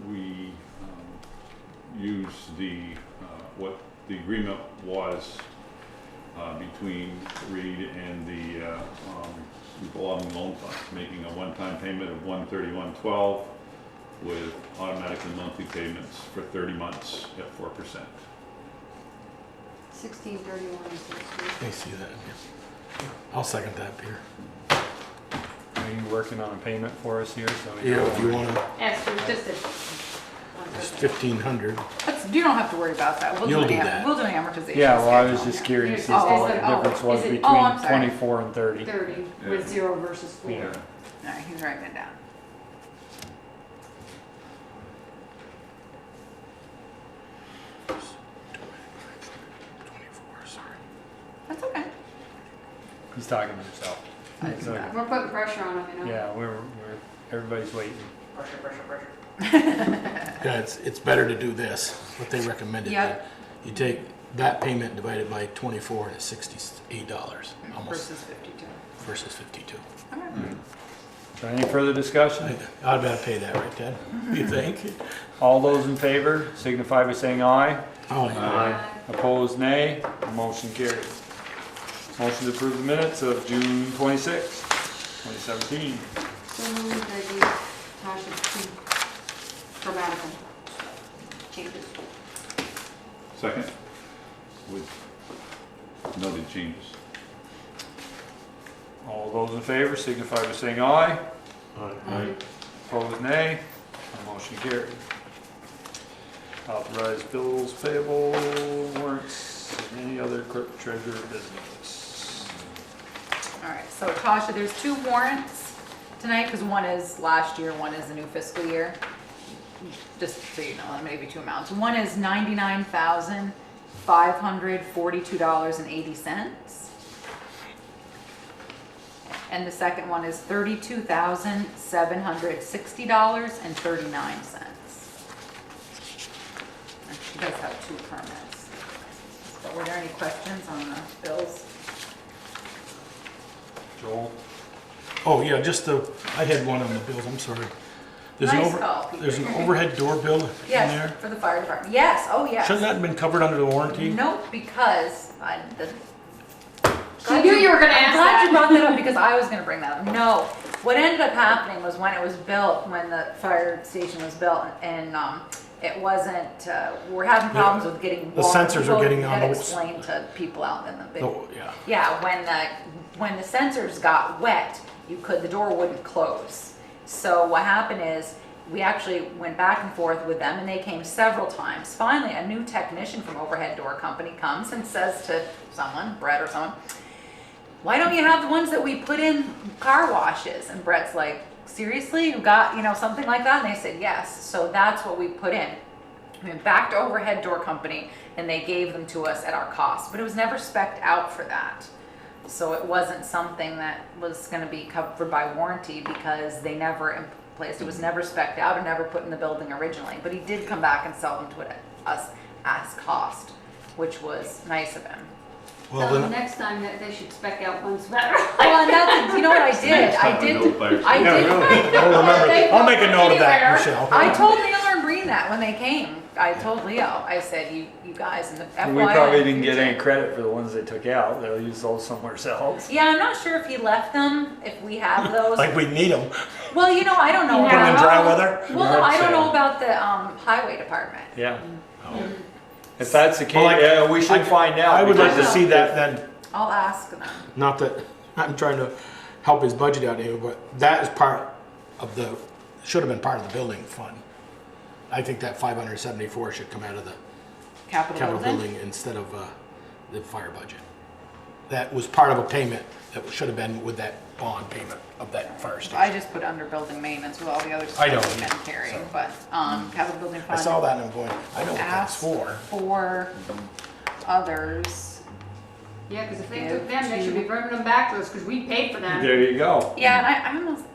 we use what the agreement was between Reed and the revolving loan fund, making a one-time payment of $131.12 with automatically monthly payments for 30 months at 4%. 1631 is the- I see that, yeah. I'll second that, Peter. are you working on a payment for us here? So we Yeah, know- if you wanna, Yes, so it's just a. it's 1,500. You don't have to worry about that, we'll You'll do do an, that. we'll do an amortization. Yeah, well, I was schedule. just curious as to Oh, what is the it- difference oh, was is it- between oh, I'm sorry. 24 and 30. 30 Yeah. with 0 versus 4. Yeah. Alright, he's writing it down. That's okay. He's talking to himself. So, We're putting pressure on them, you know? yeah, everybody's waiting. Pressure, pressure, pressure. Yeah, it's better to do this, what they recommended. Yep. You take that payment divided by 24 and it's $68 almost Versus 52. versus 52. Alright. So any further discussion? I'd better pay that, right, Ted? You think? All those in favor signify by saying aye. Oh, Opposed, nay. Motion carries. Motion to approve the minutes of June 26, 2017. So moved, I gave Tasha 2 grammatical changes. Second, with noted changes. All those in favor signify by saying aye. Aye. Opposed, nay. Motion carried. Authorize bills payable, warrants, and any other clerk treasurer business. Alright, so Tasha, there's 2 warrants tonight, because one is last year, one is the new fiscal year. Just so you know, maybe 2 amounts. One is $542.80. And the second one is $32,760.39. She does have 2 permits. But were there any questions on the bills? Joel? Oh, yeah, I had one on the bills, I'm sorry. There's an Nice call, Peter. There's an overhead door bill in Yes, there. for the fire department. Yes, oh yes. Shouldn't that have been covered under the warranty? Nope, because I knew you were gonna I'm ask glad you that. brought that up because I was gonna bring that up. No, what ended up happening was when it was built, when the fire station was built, and it wasn't. We're having problems with getting the water. sensors are getting on Had the- explained to people out in the big. Oh, yeah. Yeah, when the sensors got wet, the door wouldn't close. So what happened is we actually went back and forth with them, and they came several times. Finally, a new technician from Overhead Door Company comes and says to someone, Brett or someone, "Why don't you have the ones that we put in car washes?" And Brett's like, "Seriously, you got, something like that?" And they said, "Yes." So that's what we put in. We went back to Overhead Door Company, and they gave them to us at our cost, but it was never spec'd out for that. So it wasn't something that was going to be covered by warranty because they never placed. It was never spec'd out and never put in the building originally. But he did come back and sell them to us as cost, which was nice of him. Well, So then, next time that they should spec out ones better. Well, and that's, you know what I did? Next time, I did. no fire I yeah, did. really. I'll remember. I'll make a note of that, Anywhere. Michelle. I told Neil and Breen that when they came. I told Leo, I said, you guys, and the FYI. We probably didn't get any credit for the ones they took out. They'll use those somewhere else. Yeah, I'm not sure if he left them, if we have those. Like we need them. Well, I don't know. Put them in about- dry weather? Well, no, I don't know about the highway department. Yeah. Oh. If that's the case, Well, yeah, we should find out. I would like to because- see that then, I'll ask them. not that I'm trying to help his budget out here, but that is part of should have been part of the building fund. I think that 574 should come out of the capital building instead of the fire budget. That was part of a payment that should have been with that bond payment of that fire station. I just put under building maintenance with all the other stuff I know. we've been carrying, but capital building I fund. saw that and I'm going, I know what that's Ask for. for others. Yeah, because if they took them, they should be bringing them back to us because we paid for them. There you go. Yeah, and I almost,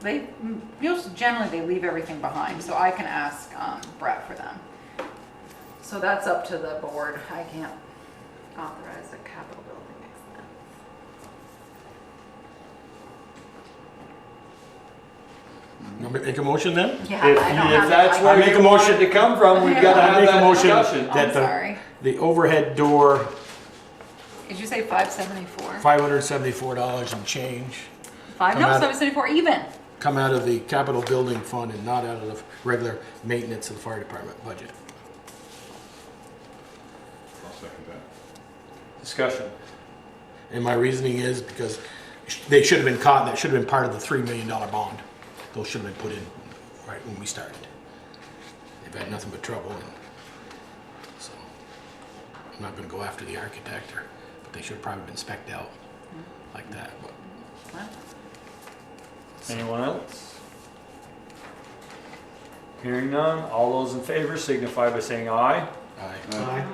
generally they leave everything behind, so I can ask Brett for them. So that's up to the board. I can't authorize a capital building expense. You want me to make a motion then? Yeah, I don't have If that's it. where I make you a want motion- it to come from, we've got to I have make a that motion discussion. that I'm sorry. the overhead door, Did you say 574? $574 and change, Five? come No, out- 774 even. come out of the capital building fund and not out of the regular maintenance of the fire department budget. I'll second that. Discussion. And my reasoning is because they should have been caught, that should have been part of the $3 million bond. Those should have been put in right when we started. They've had nothing but trouble, and so I'm not gonna go after the architect, but they should have probably been spec'd out like that, but. What? Anyone else? Hearing none, all those in favor signify by saying aye. Aye.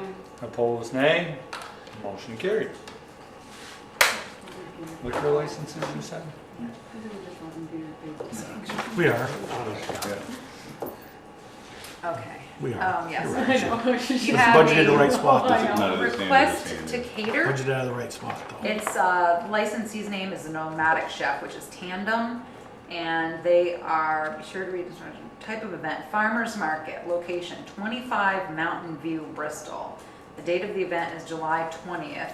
Opposed, nay. Motion carried. Liquor licenses, you said? We are, Okay. we are. Yes. You're right. You It's have budgeted in the right spot, a None of this name request is to cater. budgeted out of the right spot though. It's licensee's name is the Nomadic Chef, which is Tandem, and they are, be sure to read the description. Type of event: farmers market, location 25 Mountain View, Bristol. The date of the event is July 20th.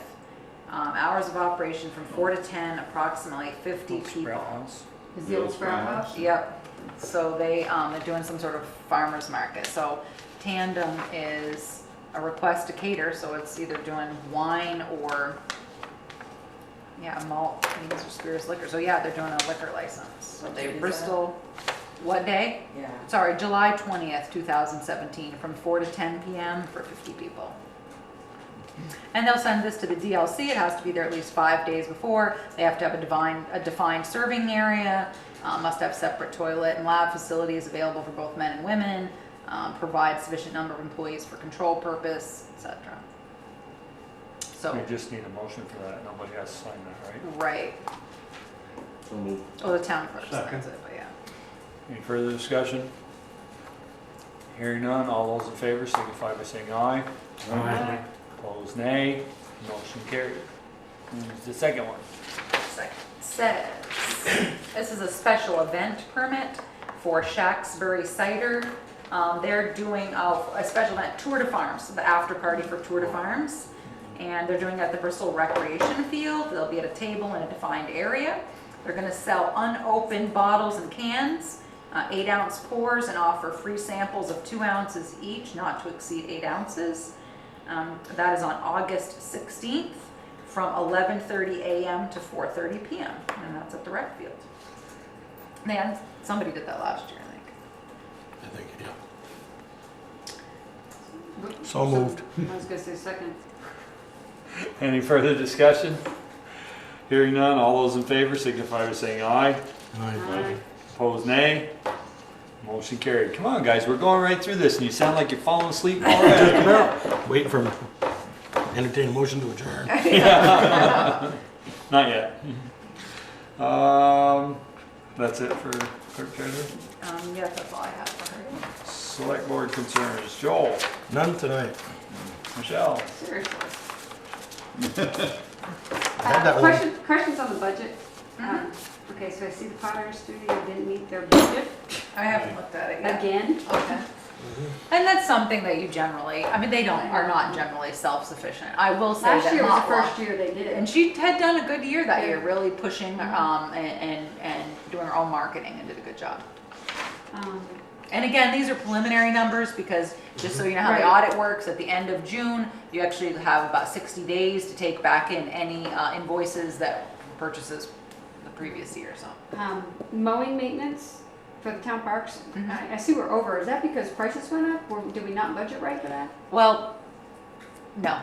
Hours of operation from 4 to 10, approximately 50 Sprout people. House. Is the old Sprout House? Yep. So they're doing some sort of farmers market. So Tandem is a request to cater, so it's either doing wine or malt, beans or spirits liquor. So yeah, they're doing a liquor license. So they What is Bristol, what day? Yeah. Sorry, July 20th, 2017, from 4 to 10 p.m. for 50 people. And they'll send this to the DLC. It has to be there at least 5 days before. They have to have a defined serving area, must have separate toilet and lab facilities available for both men and women, provide sufficient number of employees for control purpose, etc. So, We just need a motion for that. Nobody has to sign that, right? right. So moved. Oh, the town clerk Second. signs it, but yeah. Any further discussion? Hearing none, all those in favor signify by saying aye. Aye. Opposed, nay. Motion carried. Who's the second one? Says, this is a special event permit for Shacksbury Cider. They're doing a special event, Tour de Farms, the after party for Tour de Farms. And they're doing it at the Bristol Recreation Field. They'll be at a table in a defined area. They're gonna sell unopened bottles and cans, 8-ounce pours, and offer free samples of 2 ounces each, not to exceed 8 ounces. That is on August 16th from 11:30 a.m. to 4:30 p.m. And that's at the rec field. Man, somebody did that last year, I think. yeah. So moved. I was gonna say second. Any further discussion? Hearing none, all those in favor signify by saying aye. Aye. Opposed, nay. Motion carried. Come on, guys, we're going right through this, and you sound like you're falling asleep already. Waiting for entertain a motion to adjourn. Not yet. That's it for clerk treasurer. Yeah, that's all I have for her. Select board concerns. Joel, None tonight. Michelle. Seriously. I had that one. Questions on the budget? Mhm. Okay, so I see the Potter Studio didn't meet their budget I haven't looked at it yet. again. Okay. And that's something that you generally, I mean, they are not generally self-sufficient. I will say Last that year was the not long. first year they did And it. she had done a good year that Yeah. year, really pushing Mhm. and doing her own marketing and did a good job. Um, And again, these are preliminary numbers because just so you know how the Right. audit works, at the end of June, you actually have about 60 days to take back in any invoices that purchases the previous year, so. Mowing maintenance for the town parks. Mhm. I see we're over. Is that because prices went up or did we not budget right for that? Well, no.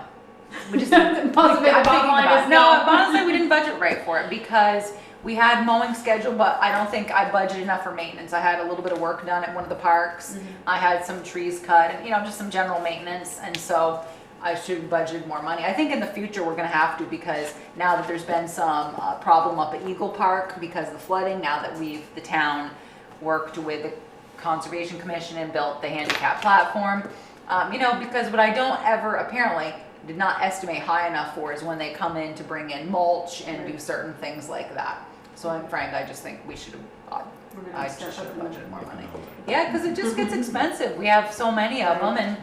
We just, Bottom line is no. bottom line, we didn't budget right for it because we had mowing scheduled, but I don't think I budgeted enough for maintenance. I had a little bit of work done at one of the parks. I had some trees cut and, just some general maintenance. And so I should have budgeted more money. I think in the future we're gonna have to because now that there's been some problem up at Eagle Park because of the flooding, now that the town worked with the Conservation Commission and built the handicap platform. Because what I don't ever apparently did not estimate high enough for is when they come in to bring in mulch and do certain things like that. So I'm frank, I just think we should have, We're gonna I step just should have up budgeted more money. Oh, Yeah, because it just gets expensive. We have so many of them and,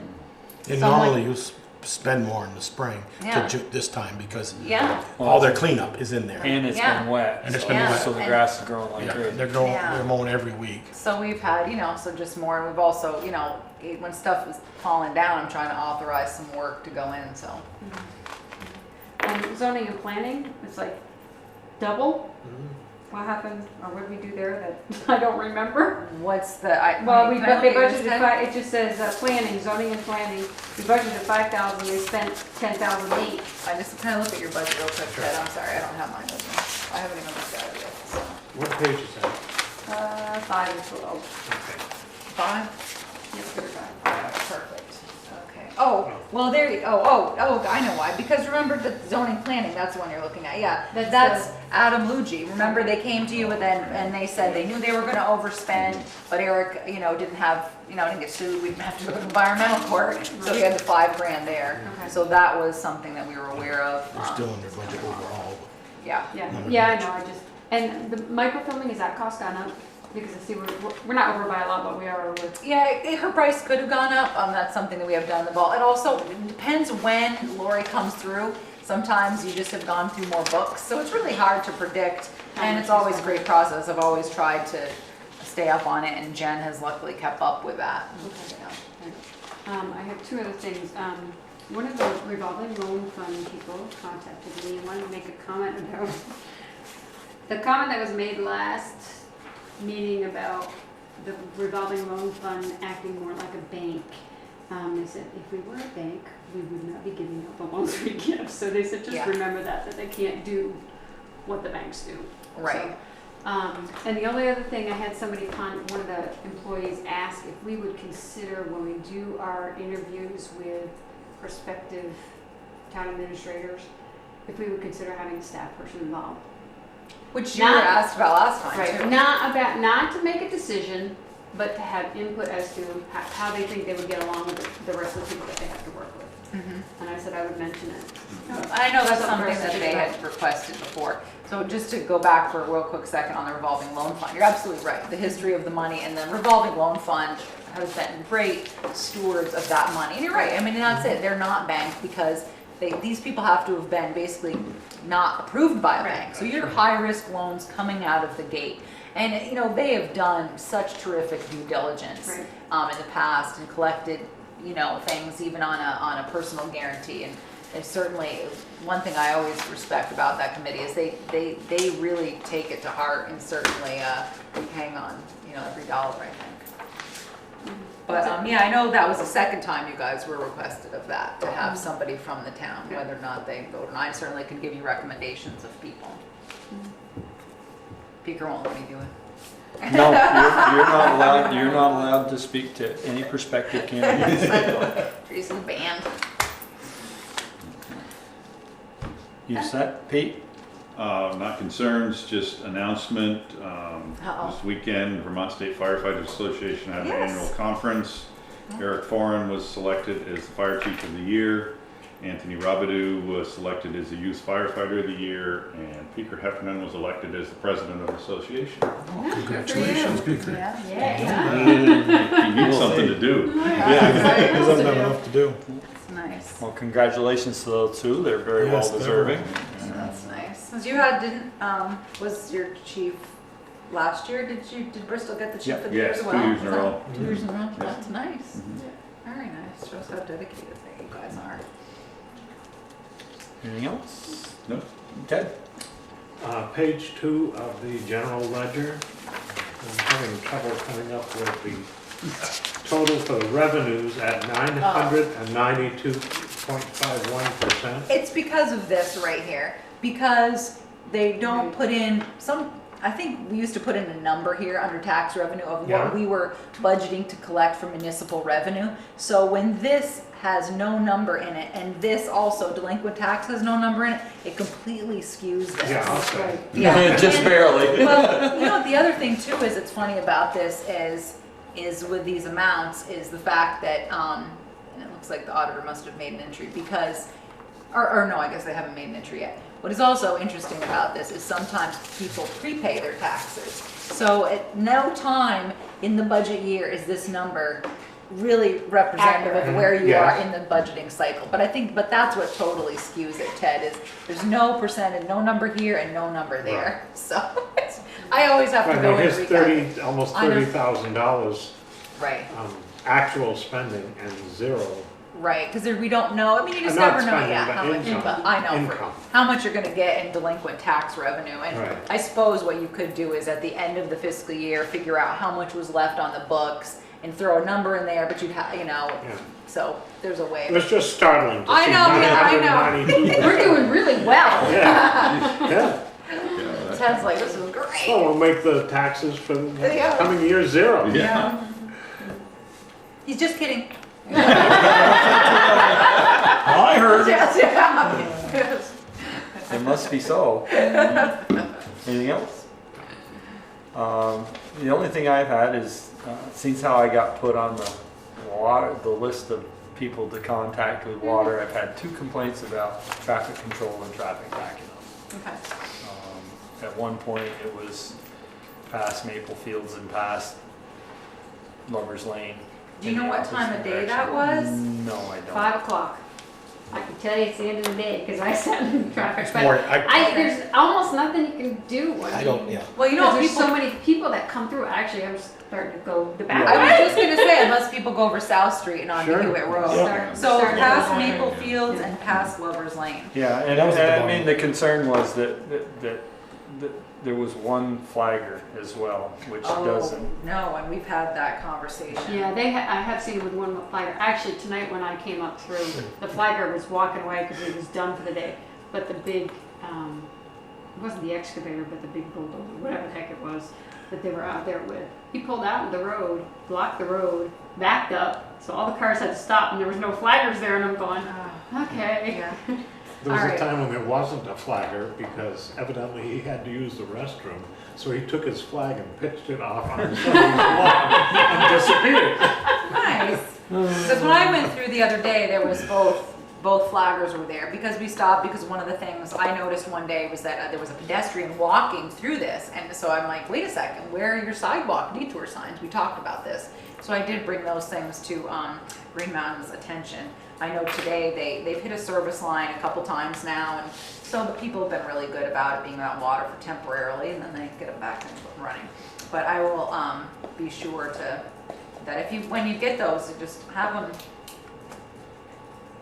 And So, like- normally you spend more in the spring Yeah. this time because yeah. all their cleanup is in there. And it's Yeah. been wet. And it's so- been wet. So the And- grass is growing like Yeah, crazy. they're mowing every week. So we've had, so just more. We've also, when stuff is falling down, I'm trying to authorize some work to go in, so. Zoning and planning, it's like double. What happened, or what did we do there that I don't remember? What's the, Well, can I but they look at yours, budgeted Ted? five, it just says planning, zoning and planning. We budgeted 5,000, they spent 10,008. I just kind of look at your budget real quick, Ted. I'm sorry, I don't have mine with me. I haven't even looked at it yet, so. What page is that? 5 and 12. Okay. 5? Yes, good five. Perfect. Okay. Oh, well, there you, oh, I know why. Because remember the zoning planning, that's the one you're looking at, yeah. That's That's Adam Luigi. Remember they came to you and they said they knew they were gonna overspend, but Eric, didn't have, didn't get sued. We didn't have to go to environmental court, so he had the $5,000 there. Okay. So that was something that we were aware of. They're still under budget overall. Yeah. Yeah, I know, and the microfilming, is that cost gone up? Because I see we're not over by a lot, but we are over. Yeah, her price could have gone up. That's something that we have done in the vault. It also depends when Lori comes through. Sometimes you just have gone through more books, so it's really hard to predict. And it's always a great process. I've always tried to stay up on it, and Jen has luckily kept up with that. I have two other things. One of the revolving loan fund people contacted me and wanted to make a comment about the comment that was made last meeting about the revolving loan fund acting more like a bank. They said if we were a bank, we would not be giving out the loans we give. So they said just Yeah. remember that they can't do what the banks do. Right. So, and the only other thing, I had somebody, one of the employees ask if we would consider when we do our interviews with prospective town administrators, if we would consider having a staff person involved. Which you were Not- asked about last time Right, too. not to make a decision, but to have input as to how they think they would get along with the rest of the people that they have to work with. Mhm. And I said I would mention it. I know that's Something for something us to that think they about. had requested before. So just to go back for a real quick second on the revolving loan fund, you're absolutely right. The history of the money and the revolving loan fund has been great stewards of that money. And you're right, I mean, that's it, they're not banked because these people have to have been basically not approved by a Right. bank. So you're high-risk loans coming out of the gate. And, you know, they have done such terrific due diligence Right. in the past and collected, you know, things even on a personal guarantee. And it's certainly one thing I always respect about that committee is they really take it to heart and certainly hang on, you know, every dollar, I think. But yeah, I know that was the second time you guys were requested of that, to have somebody from the town, whether or not they vote. And I certainly can give you recommendations of people. Peter won't let me do it. No, you're not allowed to speak to any prospective candidates. He's banned. You set, Pete? Not concerns, just announcement. Uh-oh. This weekend, Vermont State Firefighters Association had an Yes. annual conference. Eric Foran was selected as the Fire Chief of the Year. Anthony Robidoux was selected as the Youth Firefighter of the Year. And Peter Heffernan was elected as the President of the association. Congratulations, Peter. Yeah. Yeah. He needs something to do. Yeah, because he doesn't have enough to do. That's nice. Well, congratulations to those two. They're very Yes, well they deserving. That's nice. Since you was your chief last year? Did Bristol get the chief Yep. of the year Yes, as 2 well? years in a Was that row. 2 years in a row? Yeah. That's nice. Very nice. Shows how dedicated you guys are. Anything else? No. Ted? Page 2 of the general ledger. I'm having trouble coming up with the total for the revenues at 992.51%. It's because of this right here. Because they don't put in I think we used to put in a number here under tax revenue of Yeah. what we were budgeting to collect from municipal revenue. So when this has no number in it, and this also, delinquent tax has no number in it, it completely skews this. Yeah, okay. Yeah. Just barely. Well, you know, the other thing too is it's funny about this is with these amounts is the fact that, and it looks like the auditor must have made an entry because, or no, I guess they haven't made an entry yet. What is also interesting about this is sometimes people prepay their taxes. So at no time in the budget year is this number really representative of where you Yes. are in the budgeting cycle. But that's what totally skews it, Ted, is there's no percentage, no number here and no number there. So I always have to Right, go now and here's recap. almost I know. $30,000 Right, actual spending and zero. right, because we don't know, I mean, you just Not never know spending, yet but how much, income. but I know for Income. how much you're gonna get in delinquent tax revenue. And Right. I suppose what you could do is at the end of the fiscal year, figure out how much was left on the books and throw a number in there, but you'd have, you know, Yeah. so there's a way. It was just startling to I see know, yeah, I know. 992%. We're doing really well. Yeah, yeah. Ted's like, this is Well, great. we'll make the taxes for the Yeah. coming year zero. Yeah. He's just kidding. I heard it. Yes, yeah. It must be so. Anything else? The only thing I've had is, since how I got put on the list of people to contact with water, I've had 2 complaints about traffic control and traffic backing up. Okay. At one point, it was past Maple Fields and past Lover's Lane. Do you know in the what time opposite of day that direction. was? No, I don't. 5 o'clock. I can tell you it's the end of the day because I sat in traffic. But More- there's almost nothing you can do. I don't, yeah. Well, you know, There's people, so many people that come through. Actually, I was starting to go the back I way. was just gonna say, unless people go over South Street and onto Sure. Hewitt Road. Yeah. So Started past going Maple there. Fields and past Lover's Lane. Yeah, That was at the I mean, bottom. the concern was that there was one flagger as well, which doesn't. No, and we've had that conversation. Yeah, I have seen with one flagger. Actually, tonight when I came up through, the flagger was walking away because he was done for the day. But the big, it wasn't the excavator, but the big bulldozer, whatever the heck it was, that they were out there with. He pulled out in the road, blocked the road, backed up, so all the cars had to stop, and there was no flaggers there. And I'm going, Okay. Yeah. There was All a right. time when there wasn't a flagger because evidently he had to use the restroom. So he took his flag and pitched it off on somebody's lawn and disappeared. Nice. Because when I went through the other day, there was both flaggers were there because we stopped because one of the things I noticed one day was that there was a pedestrian walking through this. And so I'm like, wait a second, where are your sidewalk detour signs? We talked about this. So I did bring those things to Green Mountain's attention. I know today they've hit a service line a couple times now, and so the people have been really good about it being out water for temporarily, and then they get them back and running. But I will be sure to that when you get those, just have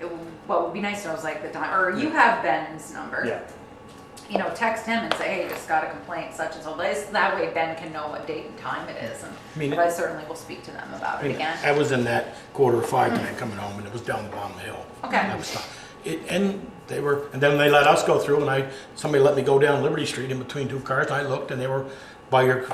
them. What would be nice to know is like the time, or you have Ben's number. Yeah. You know, text him and say, hey, just got a complaint, such and so. That way Ben can know what date and time it is. And I mean, but I certainly will speak to them about it again. I was in that 4:45 tonight coming home, and it was down the bottom of the hill. Okay. I was and then they let us go through, and somebody let me go down Liberty Street in between two cars, and I looked, and they were by your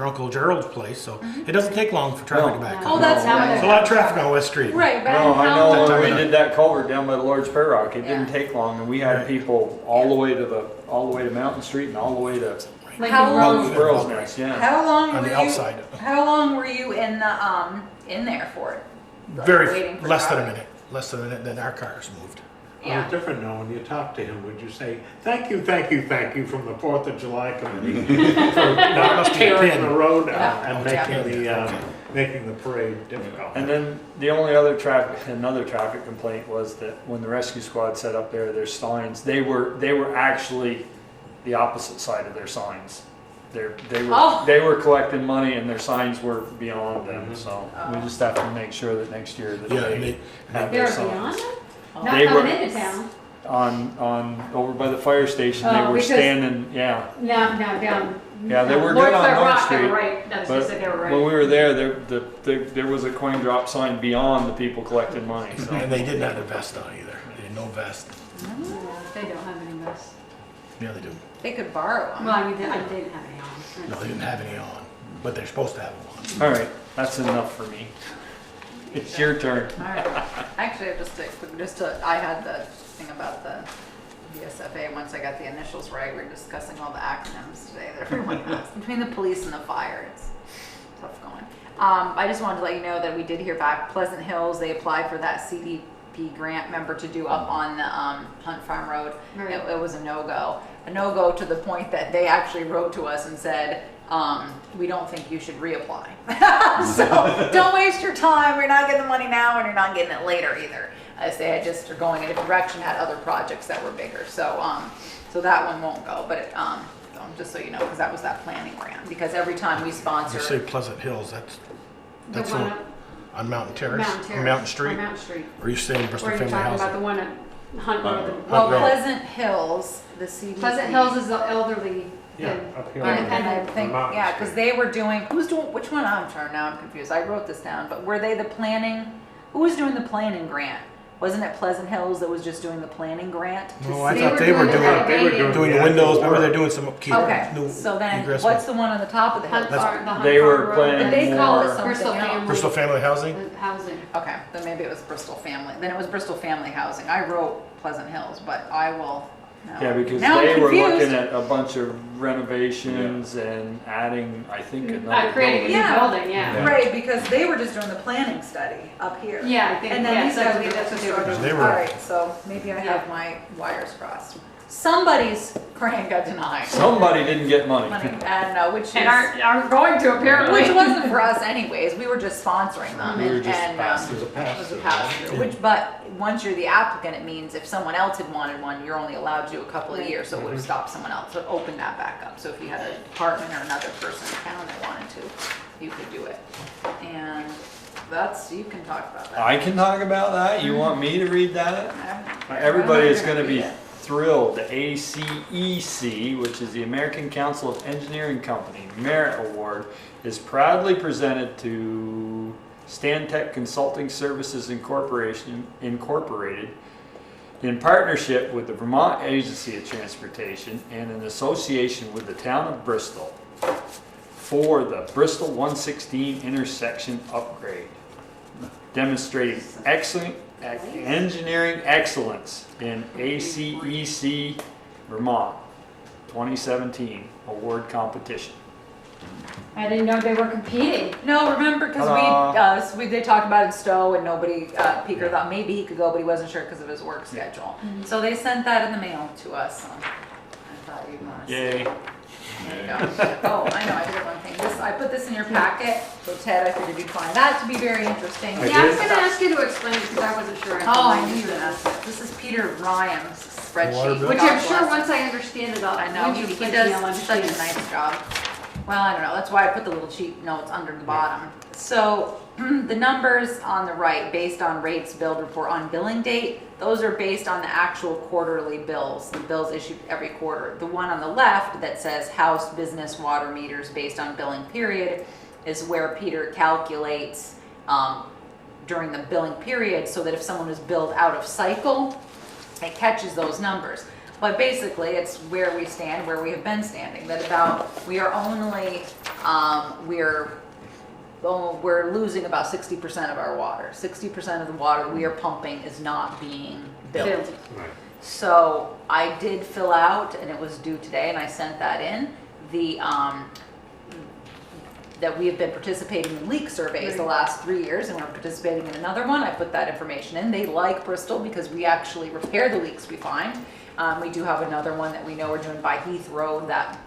Uncle Gerald's place, so it doesn't take long for traffic to back Oh, up. that's No, how There's a lot of traffic on West Street. Right, Ben. No, I how- know That's when we how- did that culvert down by the Lord's Prayer Rock, it didn't Yeah. take long, and we had people all the way to Mountain Street and all the way to Like How the long- road. Squirrel's Nest, yeah. How long On were the you? outside. How long were you in the in there for it? Very Waiting for less than a traffic? minute. Less than a minute, then our cars moved. On Yeah. a different note, when you talk to him, would you say, thank you from the 4th of July committee for not must be a tearing pin. the road Yeah. out and making the parade difficult? And then the only another traffic complaint was that when the rescue squad set up their signs, they were actually the opposite side of their signs. Oh. They were collecting money and their signs were beyond them, so we just have to make sure that next year that Yeah, they have They're their beyond signs. it? Oh. Not They coming were- into town? On over by the fire station, they Oh, were because- standing, yeah. No, down. Yeah, they were North good on Side North Rock, Street, they were right, that was But just that they were right. when we were there was a coin drop sign beyond the people collecting money, so. And they didn't have the vest on either. They had no vest. Yeah, They don't have any vests. Yeah, they do. They could borrow them. Well, I mean, I didn't have any on. No, they didn't have any on, but they're supposed to have them on. All right, that's enough for me. It's your turn. All right. Actually, I had the thing about the VSFA. Once I got the initials right, we were discussing all the acronyms today that everyone has between the police and the fire. It's tough going. I just wanted to let you know that we did hear back. Pleasant Hills, they applied for that CDP grant, member to do up on the Hunt Farm Road. Right. It was a no-go. A no-go to the point that they actually wrote to us and said, we don't think you should reapply. So don't waste your time. You're not getting the money now and you're not getting it later either. As they just are going in a different direction, had other projects that were bigger. So so that one won't go, but just so you know, because that was that planning grant. Because every time we sponsor. You say Pleasant Hills, that's The one on, up- on Mountain Terrace? Mountain Terrace. Or Mountain Street? On Mountain Street. Or are you saying Bristol Or are you Family talking about Housing? the one at Hunt Road? Well, Road. Pleasant Hills, the CDC. Pleasant Hills is the elderly. Yeah, the- up here. And I on think, Mountain yeah, because Street. they were doing, which one? I'm sorry, now I'm confused. I wrote this down, but were they the planning? Who was doing the planning grant? Wasn't it Pleasant Hills that was just doing the planning grant? to No, I see- thought they were doing renovating. the windows. Remember they're doing some upkeep. Okay, new so then egress what's the one on the top of the hill? Hunt That's- Farm, the Hunt They were Farm Road. planning Did they call it more- something Bristol else? Family. Bristol Family Housing? Housing. Okay, then maybe it was Bristol Family. Then it was Bristol Family Housing. I wrote Pleasant Hills, but I will. No. Yeah, because Now I'm they were confused. looking at a bunch of renovations and adding, I think, another Creating a building. new Yeah. building, yeah. Right, because they were just doing the planning study up here. Yeah, I think, And then yeah, these so guys, that's what they were Because doing. they All were, right, so maybe I have Yeah. my wires crossed. Somebody's grant got denied. Somebody didn't get money. And which is, And aren't going to apparently. which wasn't for us anyways. We were just sponsoring them, We were and, just and It was a it pass. was a pass-through. Which, but once you're the applicant, it means if someone else had wanted one, you're only allowed to do a couple of years, so it would have stopped someone else. So it opened that back up. So if you had a department or another person in town that wanted to, you could do it. And you can talk about that. I can talk about that. You want me to read that? I'm- Everybody is I'm going to be read it. thrilled. The ACEC, which is the American Council of Engineering Company Merit Award, is proudly presented to Stantec Consulting Services Incorporated in partnership with the Vermont Agency of Transportation and in association with the town of Bristol for the Bristol 116 intersection upgrade, demonstrating excellent Engineering Excellence in ACEC Vermont 2017 award competition. I didn't know they were competing. No, remember, because they talked about it in Stowe and nobody, Peter thought maybe he could go, but he wasn't sure because of his work schedule. So they sent that in the mail to us. I thought you'd want to see. Yay. There you go. Oh, I know, I did one thing. I put this in your packet, so Ted, I figured you'd find that to be very interesting. I Yeah, I was did. gonna ask you to explain it because I wasn't sure. Oh, I knew you were gonna ask that. This is Peter Ryan's spreadsheet. Which I'm sure once I understand it, I know, once he you explain does it, I'll such understand. a nice job. Well, I don't know, that's why I put the little cheat notes under the bottom. So, the numbers on the right, based on rates billed report on billing date, those are based on the actual quarterly bills, the bills issued every quarter. The one on the left that says house, business, water meters based on billing period is where Peter calculates during the billing period so that if someone is billed out of cycle, it catches those numbers. But basically, it's where we stand, where we have been standing, that we are only, we're losing about 60% of our water. 60% of the water we are pumping is not being billed. Right. So I did fill out, and it was due today, and I sent that in, that we have been participating in leak surveys the last 3 years, and we're participating in another one. I put that information in. They like Bristol because we actually repair the leaks we find. We do have another one that we know we're doing by Heath Road, that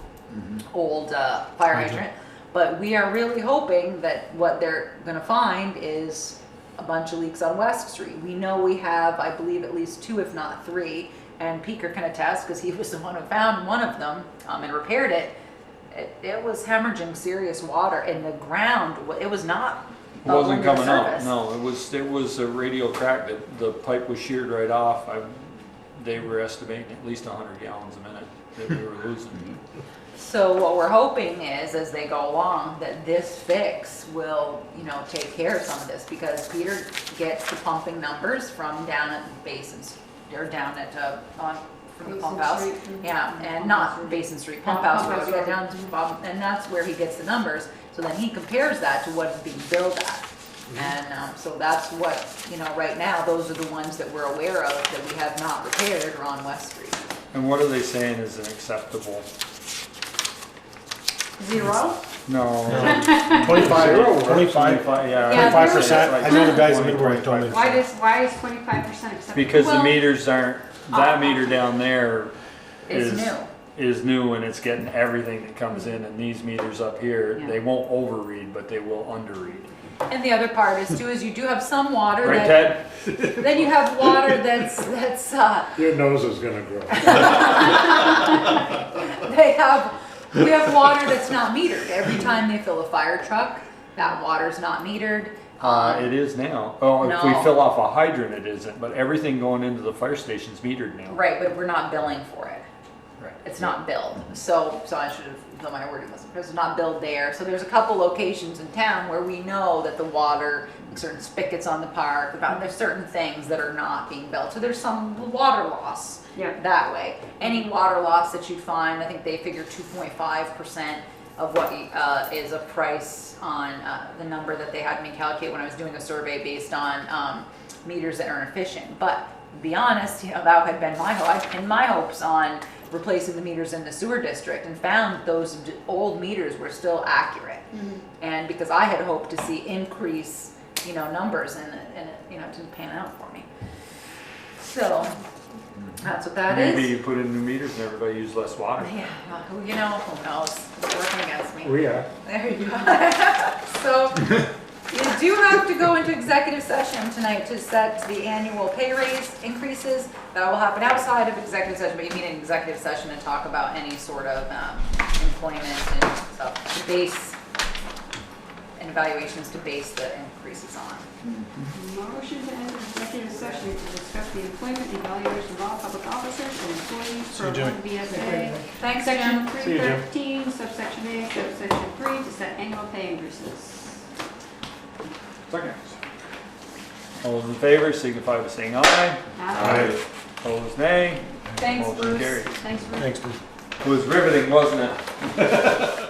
old fire hydrant. But we are really hoping that what they're gonna find is a bunch of leaks on West Street. We know we have, I believe, at least 2, if not 3, and Peter can attest, because he was the one who found one of them and repaired it. It was hemorrhaging serious water in the ground. It was not It wasn't bubbling to the coming out, surface. no, it was a radial crack that the pipe was sheared right off. They were estimating at least 100 gallons a minute that we were losing. So what we're hoping is, as they go along, that this fix will, take care of some of this, because Peter gets the pumping numbers from down at Basins, or down at, from the Basin pump house. Street. Yeah, and not Basin Street, pump Yeah, house, Pump House road, Road. down to, and that's where he gets the numbers. So then he compares that to what is being billed at. And so that's what, right now, those are the ones that we're aware of that we have not repaired are on West Street. And what are they saying is an acceptable? 0? No. 25, 25, Yeah. 25%. I know the guys in Midway told me. Why is 25% acceptable? Because the Well- meters aren't, that meter down there It's new. is new, and it's getting everything that comes in, and these meters up here, Yeah. they won't overread, but they will underread. And the other part is too, is you do have some water Right, that, Ted? then you have water that's, Your nose is gonna grow. we have water that's not metered. Every time they fill a fire truck, that water's not metered. It is now. Oh, if we No. fill off a hydrant, it isn't, but everything going into the fire station's metered now. Right, but we're not billing for it. Right. It's not billed. So I should have, though my wording wasn't, because it's not billed there. So there's a couple locations in town where we know that the water, certain spigots on the park, there's certain things that are not being billed. So there's some water loss. Yeah. That way. Any water loss that you find, I think they figure 2.5% of what is a price on the number that they had me calculate when I was doing a survey based on meters that are inefficient. But to be honest, that had been my hopes on replacing the meters in the sewer district, and found those old meters were still accurate. And because I had hoped to see increase, numbers, and it didn't pan out for me. So that's what that is. Maybe you put in new meters and everybody use less water. Yeah, well, who knows? It's working against me. We are. There you go. So, you do have to go into executive session tonight to set the annual pay raise increases. That will happen outside of executive session, but you meet in executive session and talk about any sort of employment and stuff, to base, and evaluations to base the increases on. Motion to enter executive session to discuss the employment and evaluation of all public officers and employees per Jim. 1 VSA. Thanks, Section Jim. See you, Jim. 313, subsection A, subsection 3, to set annual pay increases. Second. All those in favor signify by saying aye. Aye. Opposed, nay. Thanks, Motion Bruce. carried. Thanks, Bruce. Thanks, Bruce. It was riveting, wasn't it?